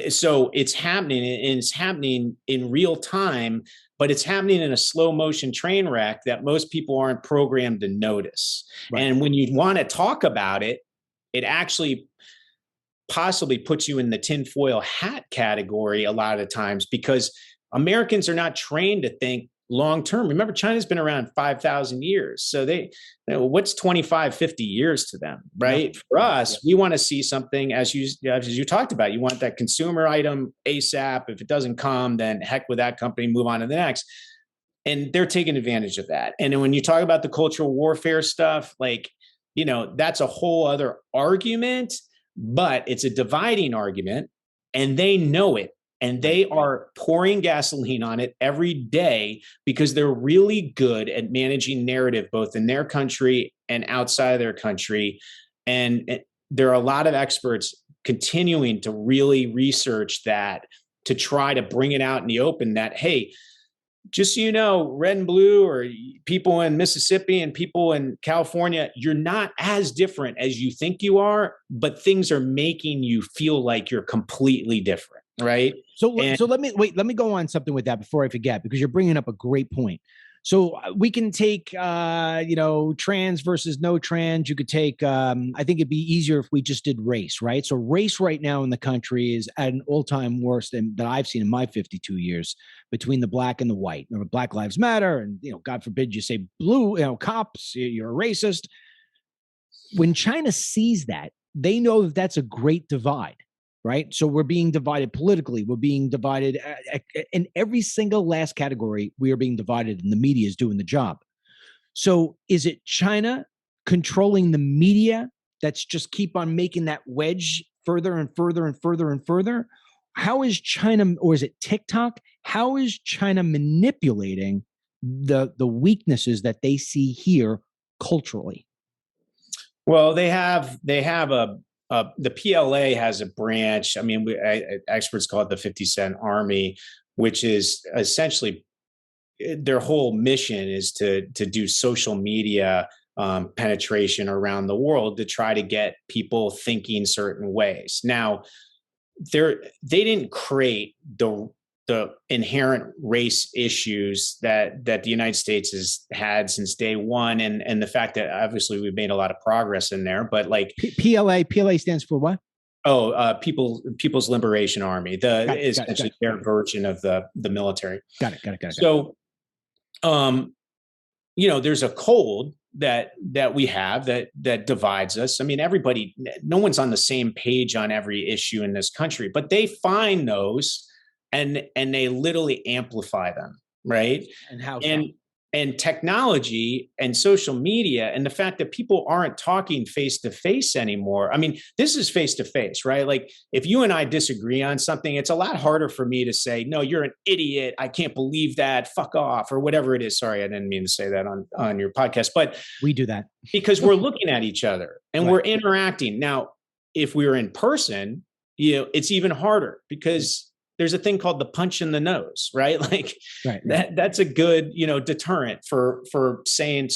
So it's happening, and it's happening in real time, but it's happening in a slow motion train wreck that most people aren't programmed to notice. Right. And when you want to talk about it, it actually possibly puts you in the tinfoil hat category a lot of times, because Americans are not trained to think long term. Remember, China's been around 5,000 years. So what's 25, 50 years to them, right? Yeah. For us, we want to see something, as you talked about. You want that consumer item ASAP. If it doesn't come, then heck with that company, move on to the next. And they're taking advantage of that. And then when you talk about the cultural warfare stuff, that's a whole other argument, but it's a dividing argument, and they know it. And they are pouring gasoline on it every day because they're really good at managing narrative, both in their country and outside of their country. And there are a lot of experts continuing to really research that, to try to bring it out in the open that, hey, just so you know, red and blue, or people in Mississippi and people in California, you're not as different as you think you are, but things are making you feel like you're completely different. Right. So let me go on something with that before I forget, because you're bringing up a great point. So we can take, trans versus no trans. You could take, I think it'd be easier if we just did race, right? So race right now in the country is at an all-time worst that I've seen in my 52 years between the black and the white. Remember, Black Lives Matter, and, God forbid you say blue, cops, you're a racist. When China sees that, they know that that's a great divide. Right. So we're being divided politically. We're being divided in every single last category. We are being divided, and the media is doing the job. So is it China controlling the media that's just keep on making that wedge further and further and further and further? How is China, or is it TikTok? How is China manipulating the weaknesses that they see here culturally? Well, they have the PLA has a branch. I mean, experts call it the 50 Cent Army, which is essentially their whole mission is to do social media penetration around the world to try to get people thinking certain ways. Now, they didn't create the inherent race issues that the United States has had since day one, and the fact that obviously we've made a lot of progress in there. But like PLA stands for what? People's Liberation Army. Is essentially their version of the military. Got it. So, there's a code that we have that divides us. I mean, no one's on the same page on every issue in this country, but they find those. And they literally amplify them, right? And how? And technology and social media and the fact that people aren't talking face to face anymore. I mean, this is face to face, right? Like if you and I disagree on something, it's a lot harder for me to say, no, you're an idiot. I can't believe that. Fuck off, or whatever it is. Sorry, I didn't mean to say that on your podcast, but we do that because we're looking at each other and we're interacting. Now, if we were in person, it's even harder because there's a thing called the punch in the nose, right? Like that's a good, deterrent for saying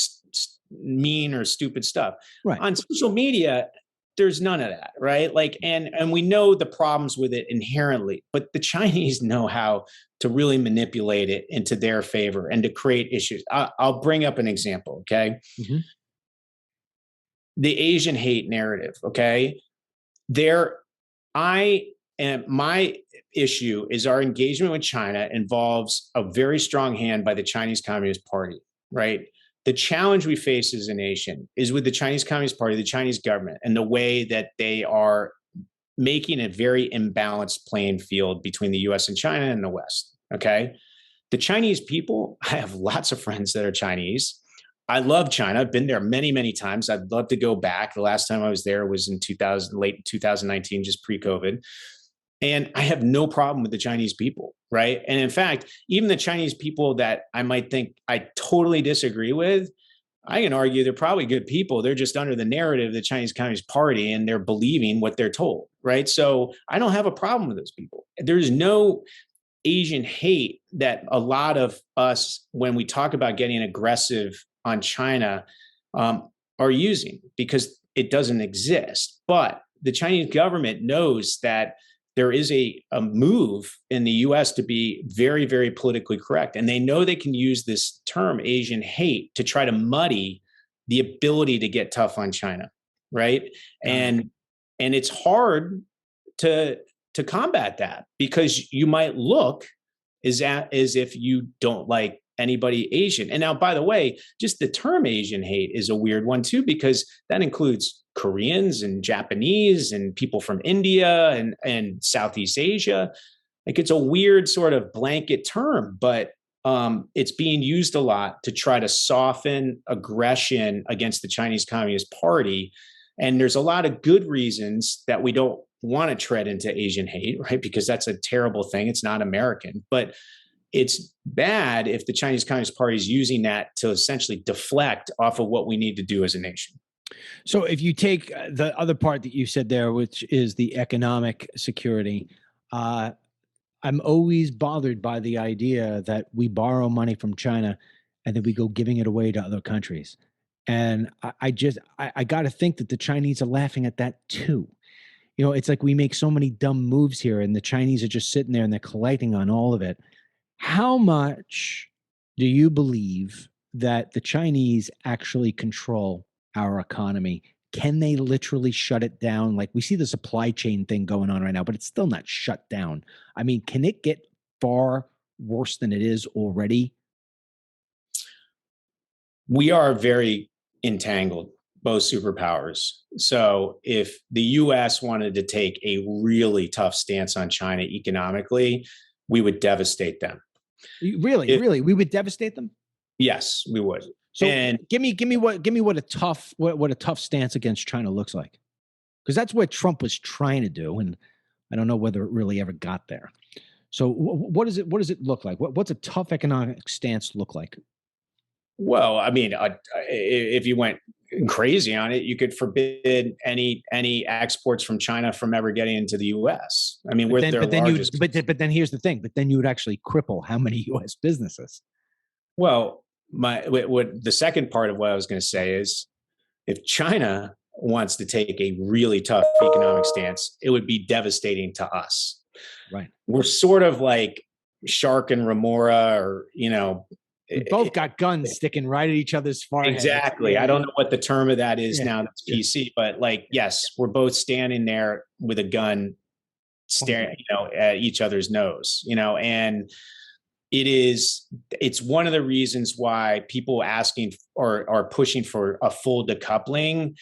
mean or stupid stuff. Right. On social media, there's none of that, right? Like, and we know the problems with it inherently, but the Chinese know how to really manipulate it into their favor and to create issues. I'll bring up an example, okay? Mm-hmm. The Asian hate narrative, okay? And my issue is our engagement with China involves a very strong hand by the Chinese Communist Party, right? The challenge we face as a nation is with the Chinese Communist Party, the Chinese government, and the way that they are making a very imbalanced playing field between the US and China and the West, okay? The Chinese people, I have lots of friends that are Chinese, I love China. I've been there many, many times. I'd love to go back. The last time I was there was in late 2019, just pre-COVID. And I have no problem with the Chinese people, right? And in fact, even the Chinese people that I might think I totally disagree with, I can argue they're probably good people. They're just under the narrative of the Chinese Communist Party and they're believing what they're told, right? So I don't have a problem with those people. There's no Asian hate that a lot of us, when we talk about getting aggressive on China, are using, because it doesn't exist. But the Chinese government knows that there is a move in the US to be very, very politically correct. And they know they can use this term Asian hate to try to muddy the ability to get tough on China, right? And it's hard to combat that, because you might look as if you don't like anybody Asian. And now, by the way, just the term Asian hate is a weird one too, because that includes Koreans and Japanese and people from India and Southeast Asia. Like, it's a weird sort of blanket term, but it's being used a lot to try to soften aggression against the Chinese Communist Party. And there's a lot of good reasons that we don't want to tread into Asian hate, right? Because that's a terrible thing. It's not American, but it's bad if the Chinese Communist Party is using that to essentially deflect off of what we need to do as a nation. So if you take the other part that you said there, which is the economic security, I'm always bothered by the idea that we borrow money from China and then we go giving it away to other countries. And I got to think that the Chinese are laughing at that too. You know, it's like we make so many dumb moves here and the Chinese are just sitting there and they're collecting on all of it. How much do you believe that the Chinese actually control our economy? Can they literally shut it down? Like, we see the supply chain thing going on right now, but it's still not shut down. I mean, can it get far worse than it is already? We are very entangled, both superpowers. So if the US wanted to take a really tough stance on China economically, we would devastate them. Really, we would devastate them? Yes, we would. So give me what a tough stance against China looks like, because that's what Trump was trying to do, and I don't know whether it really ever got there. So what does it look like? What's a tough economic stance look like? Well, I mean, if you went crazy on it, you could forbid any exports from China from ever getting into the U.S. I mean, but then here's the thing. But then you would actually cripple how many U.S. businesses? Well, the second part of what I was going to say is, if China wants to take a really tough economic stance, it would be devastating to us. Right. We're sort of like Shark and Remora, or, you know, we both got guns sticking right at each other's forehead. Exactly. I don't know what the term of that is now. That's PC, but like, yes, we're both standing there with a gun staring, at each other's nose, and it's one of the reasons why people asking or are pushing for a full decoupling,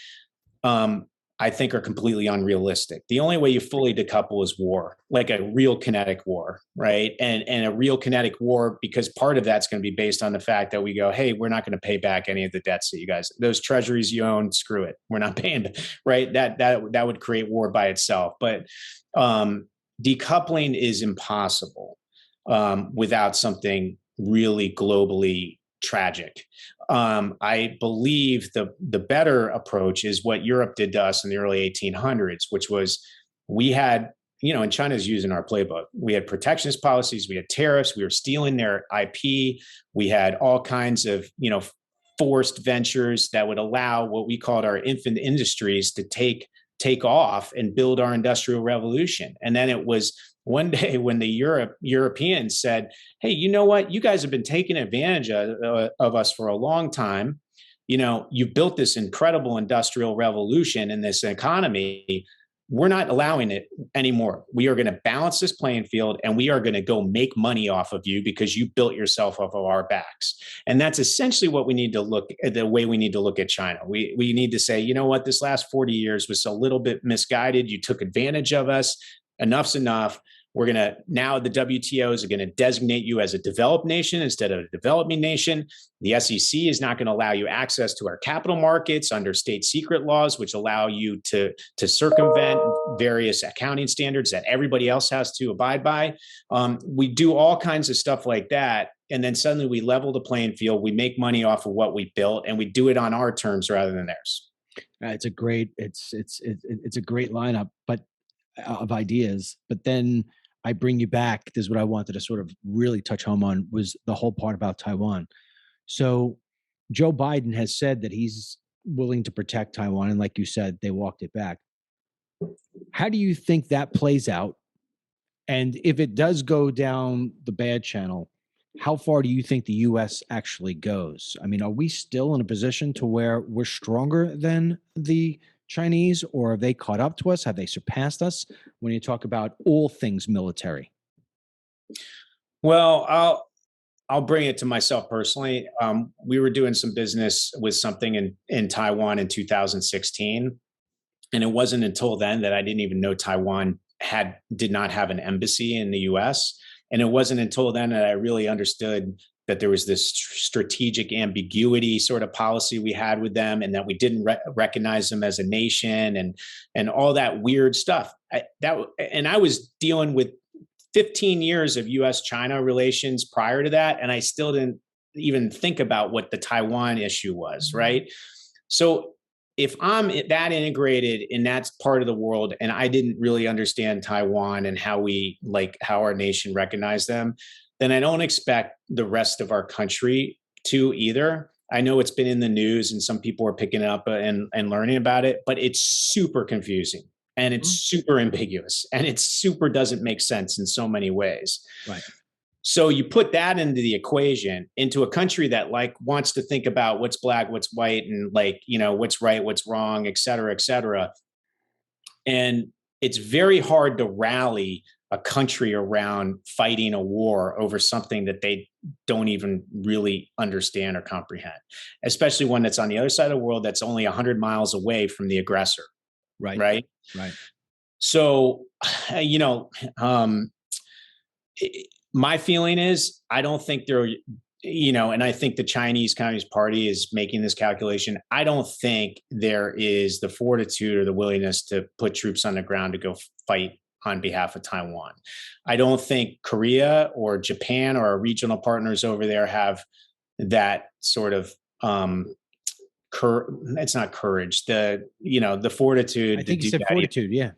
I think, are completely unrealistic. The only way you fully decouple is war, like a real kinetic war, right? And a real kinetic war, because part of that's going to be based on the fact that we go, hey, we're not going to pay back any of the debts that you guys, those treasuries you own, screw it, we're not paying, right? That would create war by itself. But decoupling is impossible without something really globally tragic. I believe the better approach is what Europe did to us in the early 1800s, which was, we had, and China's using our playbook. We had protectionist policies, we had tariffs, we were stealing their IP, we had all kinds of, forced ventures that would allow what we called our infant industries to take off and build our industrial revolution. And then it was one day when the Europeans said, hey, you know what? You guys have been taking advantage of us for a long time. You've built this incredible industrial revolution in this economy. We're not allowing it anymore. We are going to balance this playing field, and we are going to go make money off of you because you built yourself off of our backs. And that's essentially what we need to look at, the way we need to look at China. We need to say, you know what? This last 40 years was a little bit misguided. You took advantage of us. Enough's enough. Now the WTOs are going to designate you as a developed nation instead of a developing nation. The SEC is not going to allow you access to our capital markets under state secret laws, which allow you to circumvent various accounting standards that everybody else has to abide by. We do all kinds of stuff like that. And then suddenly we level the playing field. We make money off of what we built, and we do it on our terms rather than theirs. It's a great lineup, but of ideas. But then I bring you back. This is what I wanted to sort of really touch home on, was the whole part about Taiwan. So Joe Biden has said that he's willing to protect Taiwan, and like you said, they walked it back. How do you think that plays out? And if it does go down the bad channel, how far do you think the U.S. actually goes? I mean, are we still in a position to where we're stronger than the Chinese, or have they caught up to us? Have they surpassed us when you talk about all things military? Well, I'll bring it to myself personally. We were doing some business with something in Taiwan in 2016. And it wasn't until then that I didn't even know Taiwan did not have an embassy in the US. And it wasn't until then that I really understood that there was this strategic ambiguity sort of policy we had with them, and that we didn't recognize them as a nation, and all that weird stuff. I was dealing with 15 years of US-China relations prior to that, and I still didn't even think about what the Taiwan issue was, right? So if I'm that integrated in that part of the world, and I didn't really understand Taiwan and how our nation recognized them, then I don't expect the rest of our country to either. I know it's been in the news and some people are picking it up and learning about it, but it's super confusing and it's super ambiguous and it super doesn't make sense in so many ways. Right. So you put that into the equation, into a country that wants to think about what's black, what's white, and what's right, what's wrong, et cetera, et cetera. And it's very hard to rally a country around fighting a war over something that they don't even really understand or comprehend, especially one that's on the other side of the world, that's only 100 miles away from the aggressor. Right. Right. Right. So, my feeling is, I don't think and I think the Chinese Communist Party is making this calculation. I don't think there is the fortitude or the willingness to put troops on the ground to go fight on behalf of Taiwan. I don't think Korea or Japan or our regional partners over there have that sort of it's not courage, the fortitude. I think you said fortitude. Yeah.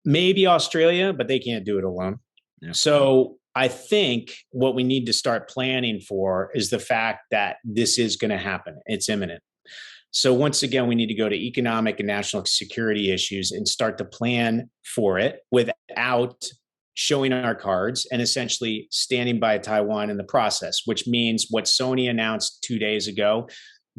Maybe Australia, but they can't do it alone. Yeah. So I think what we need to start planning for is the fact that this is going to happen. It's imminent. So once again, we need to go to economic and national security issues and start to plan for it without showing our cards and essentially standing by Taiwan in the process, which means what Sony announced 2 days ago.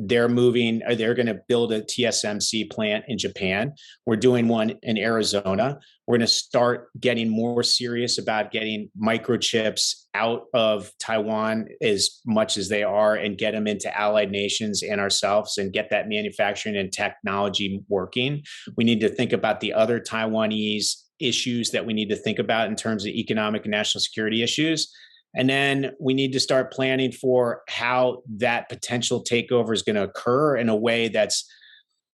They're going to build a TSMC plant in Japan. We're doing one in Arizona. We're going to start getting more serious about getting microchips out of Taiwan as much as they are and get them into allied nations and ourselves and get that manufacturing and technology working. We need to think about the other Taiwanese issues that we need to think about in terms of economic and national security issues. And then we need to start planning for how that potential takeover is going to occur in a way that's,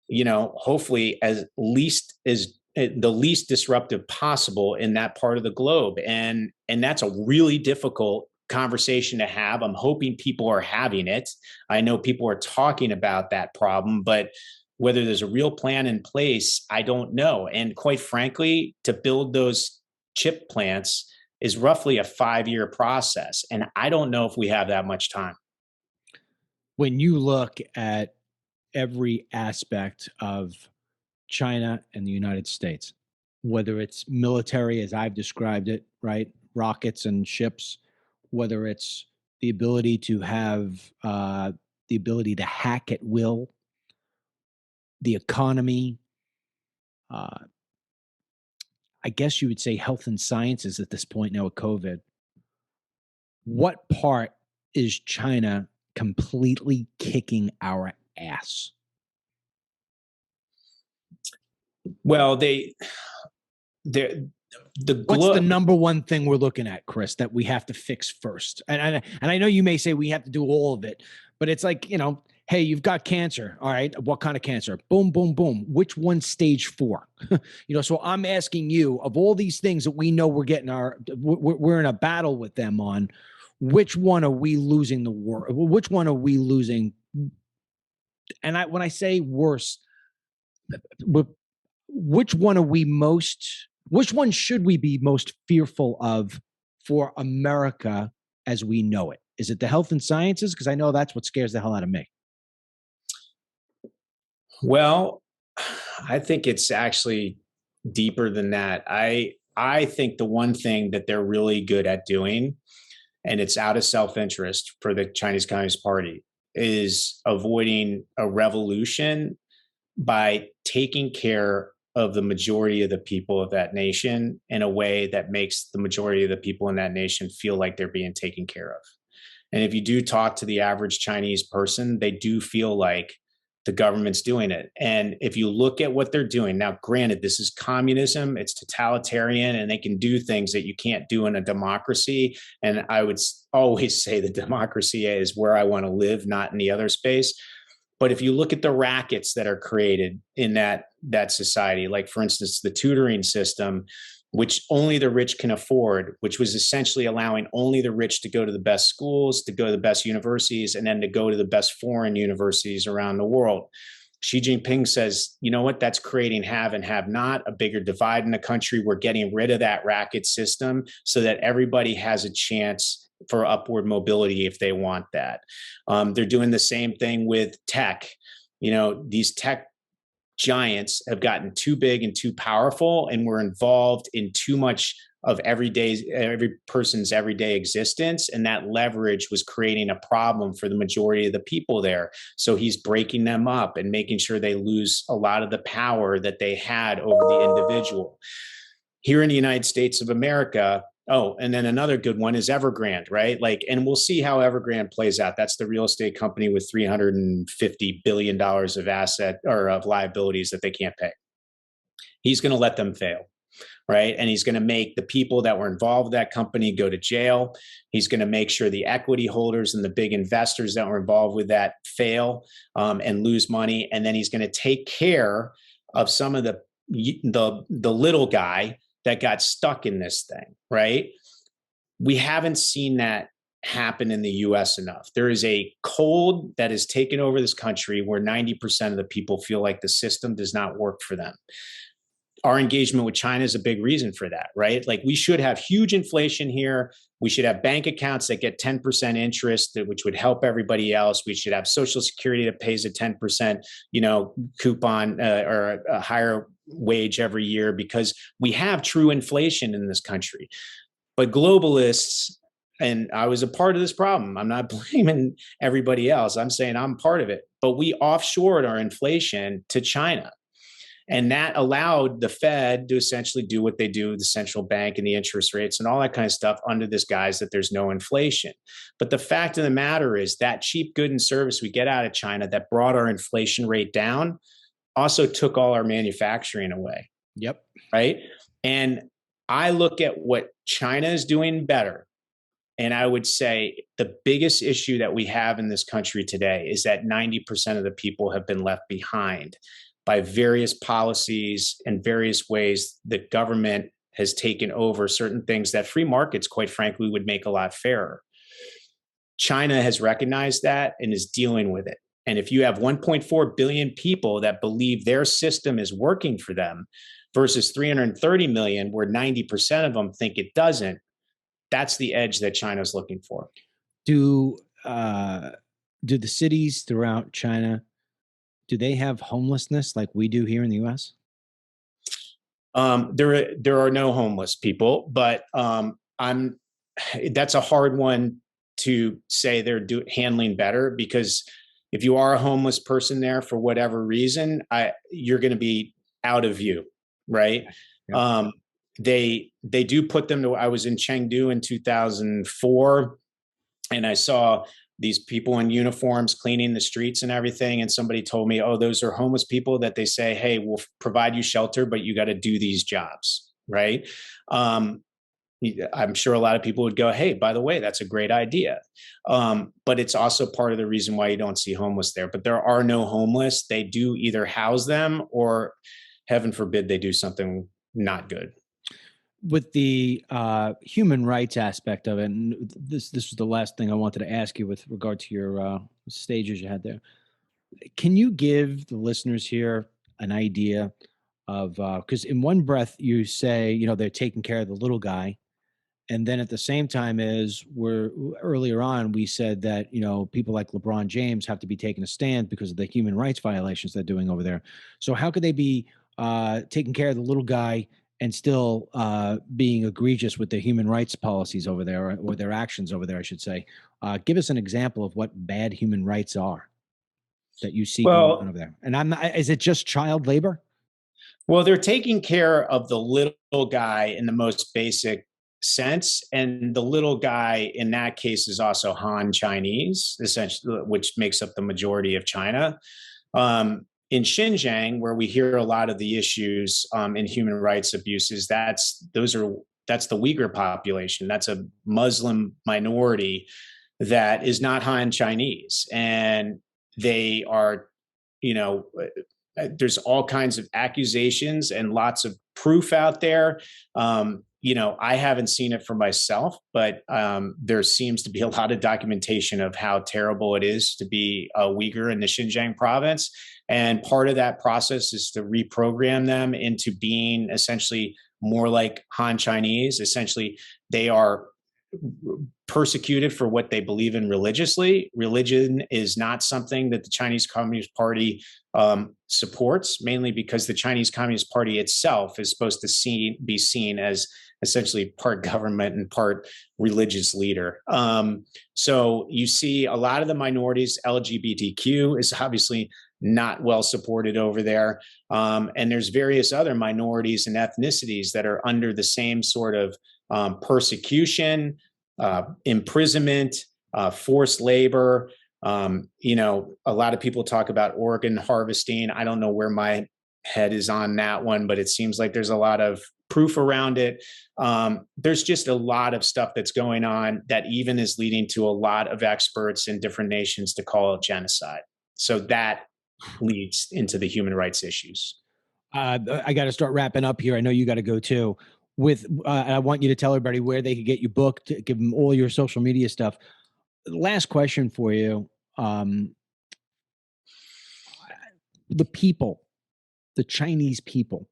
hopefully the least disruptive possible in that part of the globe. And that's a really difficult conversation to have. I'm hoping people are having it. I know people are talking about that problem, but whether there's a real plan in place, I don't know. And quite frankly, to build those chip plants is roughly a 5-year process. And I don't know if we have that much time. When you look at every aspect of China and the United States, whether it's military, as I've described it, right? Rockets and ships, whether it's the ability to have the ability to hack at will, the economy, I guess you would say health and sciences at this point now with COVID. What part is China completely kicking our ass? Well, What's the number one thing we're looking at, Chris, that we have to fix first? And I know you may say we have to do all of it, but it's like, hey, you've got cancer. All right. What kind of cancer? Boom, boom, boom. Which one's stage 4? So I'm asking you, of all these things that we know we're in a battle with them on, which one are we losing the war? Which one are we losing? And when I say worse, which one should we be most fearful of for America as we know it? Is it the health and sciences? Because I know that's what scares the hell out of me. Well, I think it's actually deeper than that. I think the one thing that they're really good at doing, and it's out of self-interest for the Chinese Communist Party, is avoiding a revolution by taking care of the majority of the people of that nation in a way that makes the majority of the people in that nation feel like they're being taken care of. And if you do talk to the average Chinese person, they do feel like the government's doing it. And if you look at what they're doing, now granted, this is communism, it's totalitarian, and they can do things that you can't do in a democracy. And I would always say that democracy is where I want to live, not in the other space. But if you look at the rackets that are created in that society, like for instance, the tutoring system, which only the rich can afford, which was essentially allowing only the rich to go to the best schools, to go to the best universities, and then to go to the best foreign universities around the world. Xi Jinping says, you know what, that's creating have and have not, a bigger divide in the country. We're getting rid of that racket system so that everybody has a chance for upward mobility if they want that. They're doing the same thing with tech. These tech giants have gotten too big and too powerful, and we're involved in too much of every person's everyday existence. And that leverage was creating a problem for the majority of the people there. So he's breaking them up and making sure they lose a lot of the power that they had over the individual. Here in the United States of America, and then another good one is Evergrande, right? And we'll see how Evergrande plays out. That's the real estate company with $350 billion of asset or of liabilities that they can't pay. He's going to let them fail, right? And he's going to make the people that were involved with that company go to jail. He's going to make sure the equity holders and the big investors that were involved with that fail and lose money. And then he's going to take care of some of the little guy that got stuck in this thing, right? We haven't seen that happen in the US enough. There is a cold that has taken over this country where 90% of the people feel like the system does not work for them. Our engagement with China is a big reason for that, right? We should have huge inflation here. We should have bank accounts that get 10% interest, which would help everybody else. We should have Social Security that pays a 10%, coupon or a higher wage every year, because we have true inflation in this country. But globalists, and I was a part of this problem, I'm not blaming everybody else, I'm saying I'm part of it, but we offshored our inflation to China. And that allowed the Fed to essentially do what they do, the central bank and the interest rates and all that kind of stuff, under this guise that there's no inflation. But the fact of the matter is that cheap good and service we get out of China that brought our inflation rate down also took all our manufacturing away. Yep. Right. And I look at what China is doing better. And I would say the biggest issue that we have in this country today is that 90% of the people have been left behind by various policies and various ways that government has taken over certain things that free markets, quite frankly, would make a lot fairer. China has recognized that and is dealing with it. And if you have 1.4 billion people that believe their system is working for them versus 330 million, where 90% of them think it doesn't, that's the edge that China's looking for. Do the cities throughout China, do they have homelessness like we do here in the U.S.? There are no homeless people, but that's a hard one to say they're handling better, because if you are a homeless person there for whatever reason, you're going to be out of view, right? Yeah. They do put them to. I was in Chengdu in 2004, and I saw these people in uniforms cleaning the streets and everything. And somebody told me, oh, those are homeless people that they say, hey, we'll provide you shelter, but you got to do these jobs, right? I'm sure a lot of people would go, hey, by the way, that's a great idea. But it's also part of the reason why you don't see homeless there. But there are no homeless. They do either house them or, heaven forbid, they do something not good. With the human rights aspect of it, and this was the last thing I wanted to ask you with regard to your stages you had there. Can you give the listeners here an idea of, because in one breath you say, they're taking care of the little guy. And then at the same time earlier on, we said that, people like LeBron James have to be taking a stand because of the human rights violations they're doing over there. So how could they be taking care of the little guy and still being egregious with their human rights policies over there, or their actions over there, I should say? Give us an example of what bad human rights are that you see going on over there. And is it just child labor? Well, they're taking care of the little guy in the most basic sense. And the little guy in that case is also Han Chinese, essentially, which makes up the majority of China. In Xinjiang, where we hear a lot of the issues in human rights abuses, that's the Uyghur population. That's a Muslim minority that is not Han Chinese. And they are, there's all kinds of accusations and lots of proof out there. I haven't seen it for myself, but there seems to be a lot of documentation of how terrible it is to be a Uyghur in the Xinjiang province. And part of that process is to reprogram them into being essentially more like Han Chinese. Essentially, they are persecuted for what they believe in religiously. Religion is not something that the Chinese Communist Party supports, mainly because the Chinese Communist Party itself is supposed to be seen as essentially part government and part religious leader. So you see a lot of the minorities. LGBTQ is obviously not well supported over there. And there's various other minorities and ethnicities that are under the same sort of persecution, imprisonment, forced labor. A lot of people talk about organ harvesting. I don't know where my head is on that one, but it seems like there's a lot of proof around it. There's just a lot of stuff that's going on that even is leading to a lot of experts in different nations to call it genocide. So that leads into the human rights issues. I got to start wrapping up here. I know you got to go too. I want you to tell everybody where they could get you booked, give them all your social media stuff. Last question for you. The people, the Chinese people,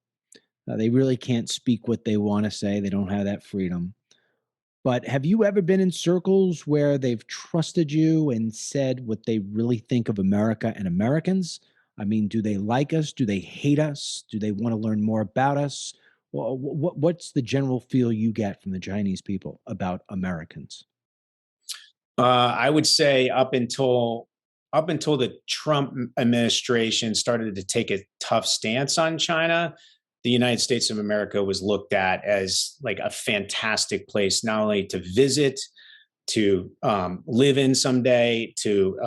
they really can't speak what they want to say. They don't have that freedom. But have you ever been in circles where they've trusted you and said what they really think of America and Americans? I mean, do they like us? Do they hate us? Do they want to learn more about us? What's the general feel you get from the Chinese people about Americans? I would say up until the Trump administration started to take a tough stance on China, the United States of America was looked at as like a fantastic place, not only to visit, to live in someday, to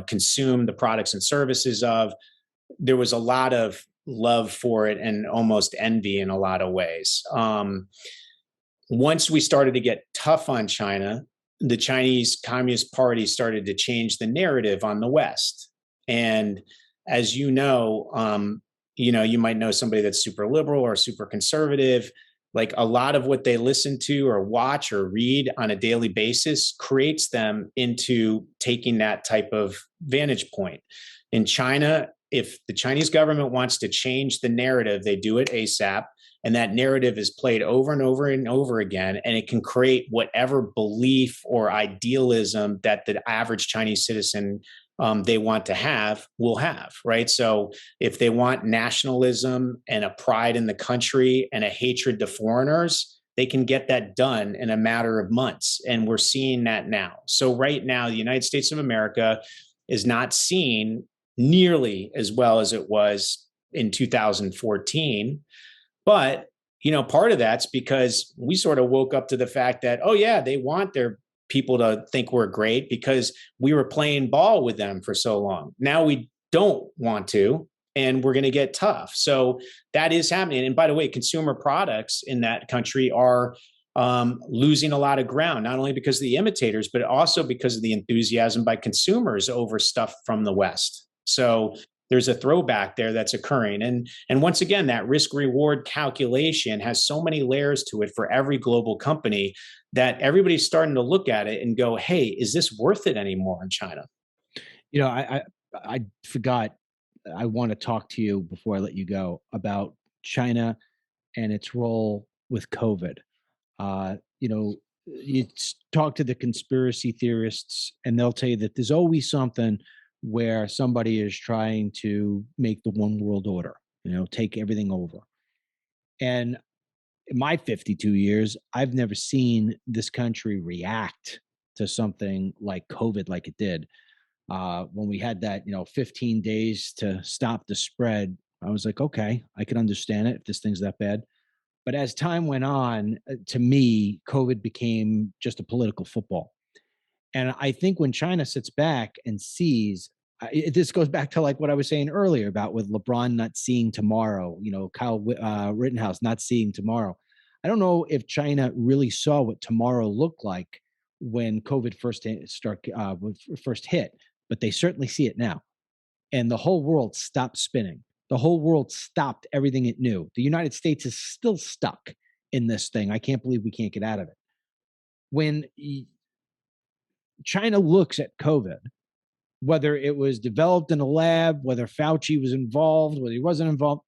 consume the products and services of. There was a lot of love for it and almost envy in a lot of ways. Once we started to get tough on China, the Chinese Communist Party started to change the narrative on the West. And as you know, you might know somebody that's super liberal or super conservative. Like a lot of what they listen to or watch or read on a daily basis creates them into taking that type of vantage point. In China, if the Chinese government wants to change the narrative, they do it ASAP. And that narrative is played over and over and over again. And it can create whatever belief or idealism that the average Chinese citizen they want to have will have, right? So if they want nationalism and a pride in the country and a hatred to foreigners, they can get that done in a matter of months. And we're seeing that now. So right now, the United States of America is not seen nearly as well as it was in 2014. But, part of that's because we sort of woke up to the fact that, oh yeah, they want their people to think we're great because we were playing ball with them for so long. Now we don't want to. and we're going to get tough. So that is happening. And by the way, consumer products in that country are losing a lot of ground, not only because of the imitators, but also because of the enthusiasm by consumers over stuff from the West. So there's a throwback there that's occurring. And once again, that risk reward calculation has so many layers to it for every global company that everybody's starting to look at it and go, hey, is this worth it anymore in China? You know, I forgot, I want to talk to you before I let you go about China and its role with COVID. You know, you talk to the conspiracy theorists and they'll tell you that there's always something where somebody is trying to make the one world order, you know, take everything over. And in my 52 years, I've never seen this country react to something like COVID like it did. When we had that, 15 days to stop the spread, I was like, okay, I can understand it if this thing's that bad. But as time went on, to me, COVID became just a political football. And I think when China sits back and sees, this goes back to like what I was saying earlier about with LeBron not seeing tomorrow, Kyle Rittenhouse not seeing tomorrow. I don't know if China really saw what tomorrow looked like when COVID first hit, but they certainly see it now. And the whole world stopped spinning. The whole world stopped everything it knew. The United States is still stuck in this thing. I can't believe we can't get out of it. When China looks at COVID, whether it was developed in a lab, whether Fauci was involved, whether he wasn't involved,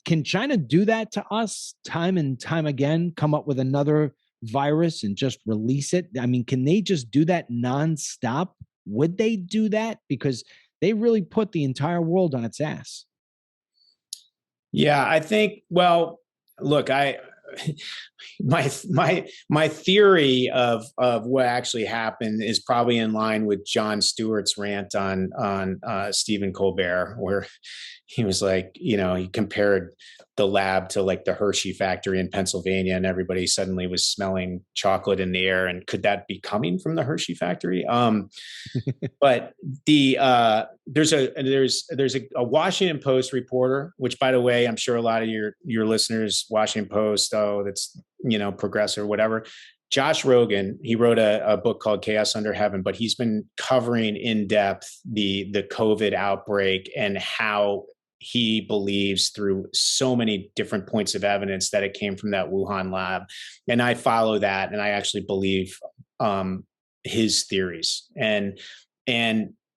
can China do that to us time and time again, come up with another virus and just release it? I mean, can they just do that nonstop? Would they do that? Because they really put the entire world on its ass. Yeah, I think, well, look, my theory of what actually happened is probably in line with Jon Stewart's rant on Stephen Colbert, where he was like, he compared the lab to like the Hershey factory in Pennsylvania, and everybody suddenly was smelling chocolate in the air. And could that be coming from the Hershey factory? But there's a Washington Post reporter, which, by the way, I'm sure a lot of your listeners, Washington Post, that's progressive or whatever. Josh Rogan, he wrote a book called Chaos Under Heaven, but he's been covering in depth the COVID outbreak and how he believes through so many different points of evidence that it came from that Wuhan lab. And I follow that, and I actually believe his theories. And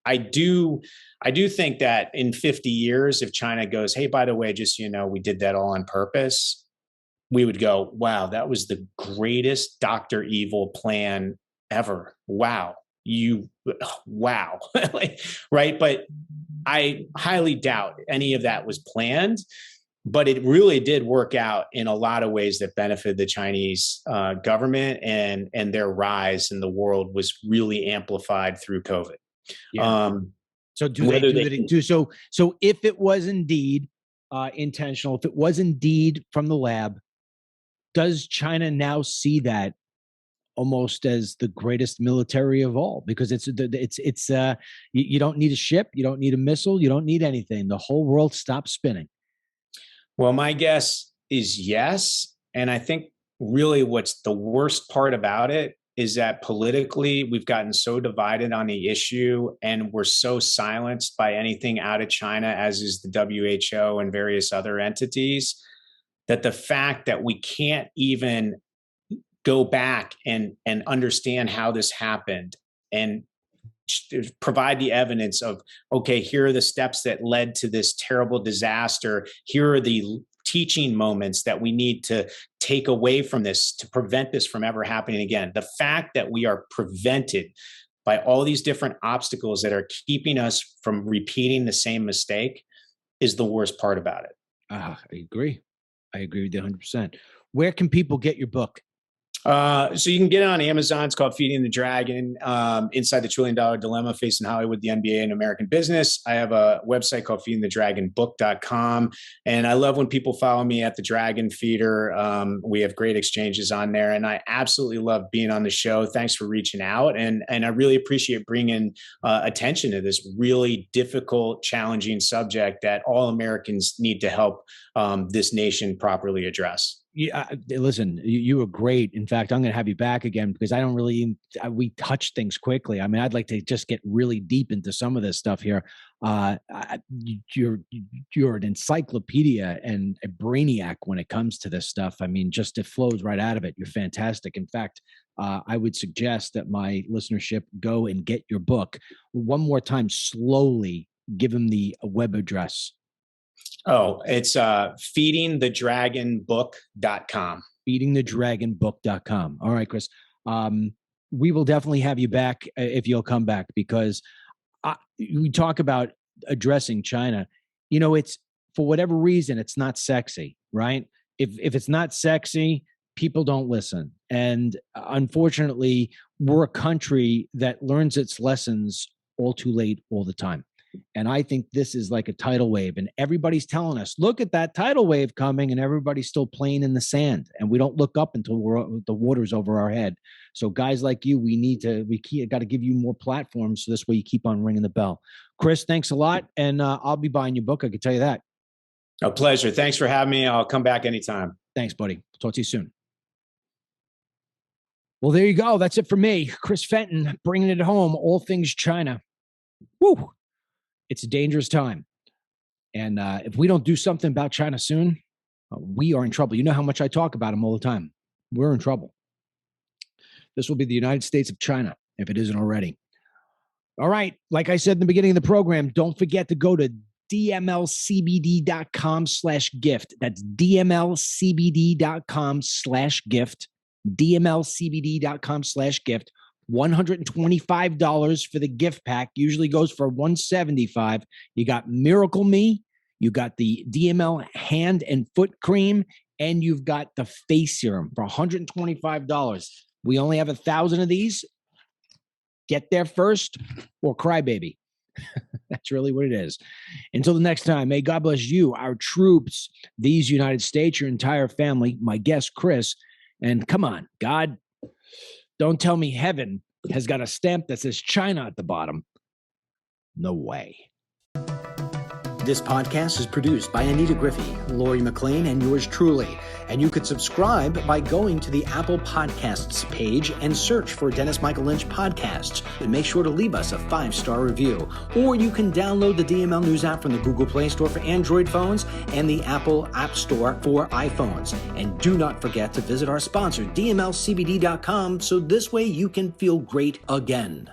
I do think that in 50 years, if China goes, hey, by the way, just we did that all on purpose, we would go, wow, that was the greatest Dr. Evil plan ever. Wow. Wow. Right. But I highly doubt any of that was planned, but it really did work out in a lot of ways that benefited the Chinese government, and their rise in the world was really amplified through COVID. Yeah. So so if it was indeed intentional, if it was indeed from the lab, does China now see that almost as the greatest military of all? Because you don't need a ship, you don't need a missile, you don't need anything. The whole world stops spinning. Well, my guess is yes. And I think really what's the worst part about it is that politically we've gotten so divided on the issue, and we're so silenced by anything out of China, as is the WHO and various other entities, that the fact that we can't even go back and understand how this happened and provide the evidence of, okay, here are the steps that led to this terrible disaster. Here are the teaching moments that we need to take away from this to prevent this from ever happening again. The fact that we are prevented by all these different obstacles that are keeping us from repeating the same mistake is the worst part about it. I agree. I agree with you 100%. Where can people get your book? So you can get it on Amazon. It's called Feeding the Dragon, Inside the $1 Trillion Dilemma Facing Hollywood, the NBA, and American Business. I have a website called feedingthedragonbook.com. And I love when people follow me at the Dragon Feeder. We have great exchanges on there. And I absolutely love being on the show. Thanks for reaching out. And I really appreciate bringing attention to this really difficult, challenging subject that all Americans need to help this nation properly address. Yeah, listen, you were great. In fact, I'm going to have you back again because I don't really, we touch things quickly. I mean, I'd like to just get really deep into some of this stuff here. You're an encyclopedia and a brainiac when it comes to this stuff. I mean, just it flows right out of it. You're fantastic. In fact, I would suggest that my listenership go and get your book one more time, slowly. Give them the web address. Oh, it's feedingthedragonbook.com. Feedingthedragonbook.com. All right, Chris. We will definitely have you back if you'll come back because we talk about addressing China. You know, it's for whatever reason, it's not sexy, right? If it's not sexy, people don't listen. And unfortunately, we're a country that learns its lessons all too late all the time. And I think this is like a tidal wave and everybody's telling us, look at that tidal wave coming and everybody's still playing in the sand and we don't look up until the water's over our head. So guys like you, we got to give you more platforms. So this way you keep on ringing the bell. Chris, thanks a lot. And I'll be buying your book. I can tell you that. A pleasure. Thanks for having me. I'll come back anytime. Thanks, buddy. Talk to you soon. Well, there you go. That's it for me. Chris Fenton, bringing it home. All things China. Woo. It's a dangerous time. And if we don't do something about China soon, we are in trouble. You know how much I talk about them all the time. We're in trouble. This will be the United States of China, if it isn't already. All right. Like I said in the beginning of the program, don't forget to go to DMLCBD.com/gift. That's DMLCBD.com/gift. DMLCBD.com/gift. $125 for the gift pack. Usually goes for $175. You got Miracle Me, you got the DML hand and foot cream, and you've got the face serum for $125. We only have 1,000 of these. Get there first or cry baby. That's really what it is. Until the next time, may God bless you, our troops, these United States, your entire family, my guest, Chris. And come on, God, don't tell me heaven has got a stamp that says China at the bottom. No way. This podcast is produced by Anita Griffey, Lori McLean, and yours truly. And you could subscribe by going to the Apple Podcasts page and search for Dennis Michael Lynch Podcasts. And make sure to leave us a 5-star review. Or you can download the DML News app from the Google Play Store for Android phones and the Apple App Store for iPhones. And do not forget to visit our sponsor, DMLCBD.com, so this way you can feel great again.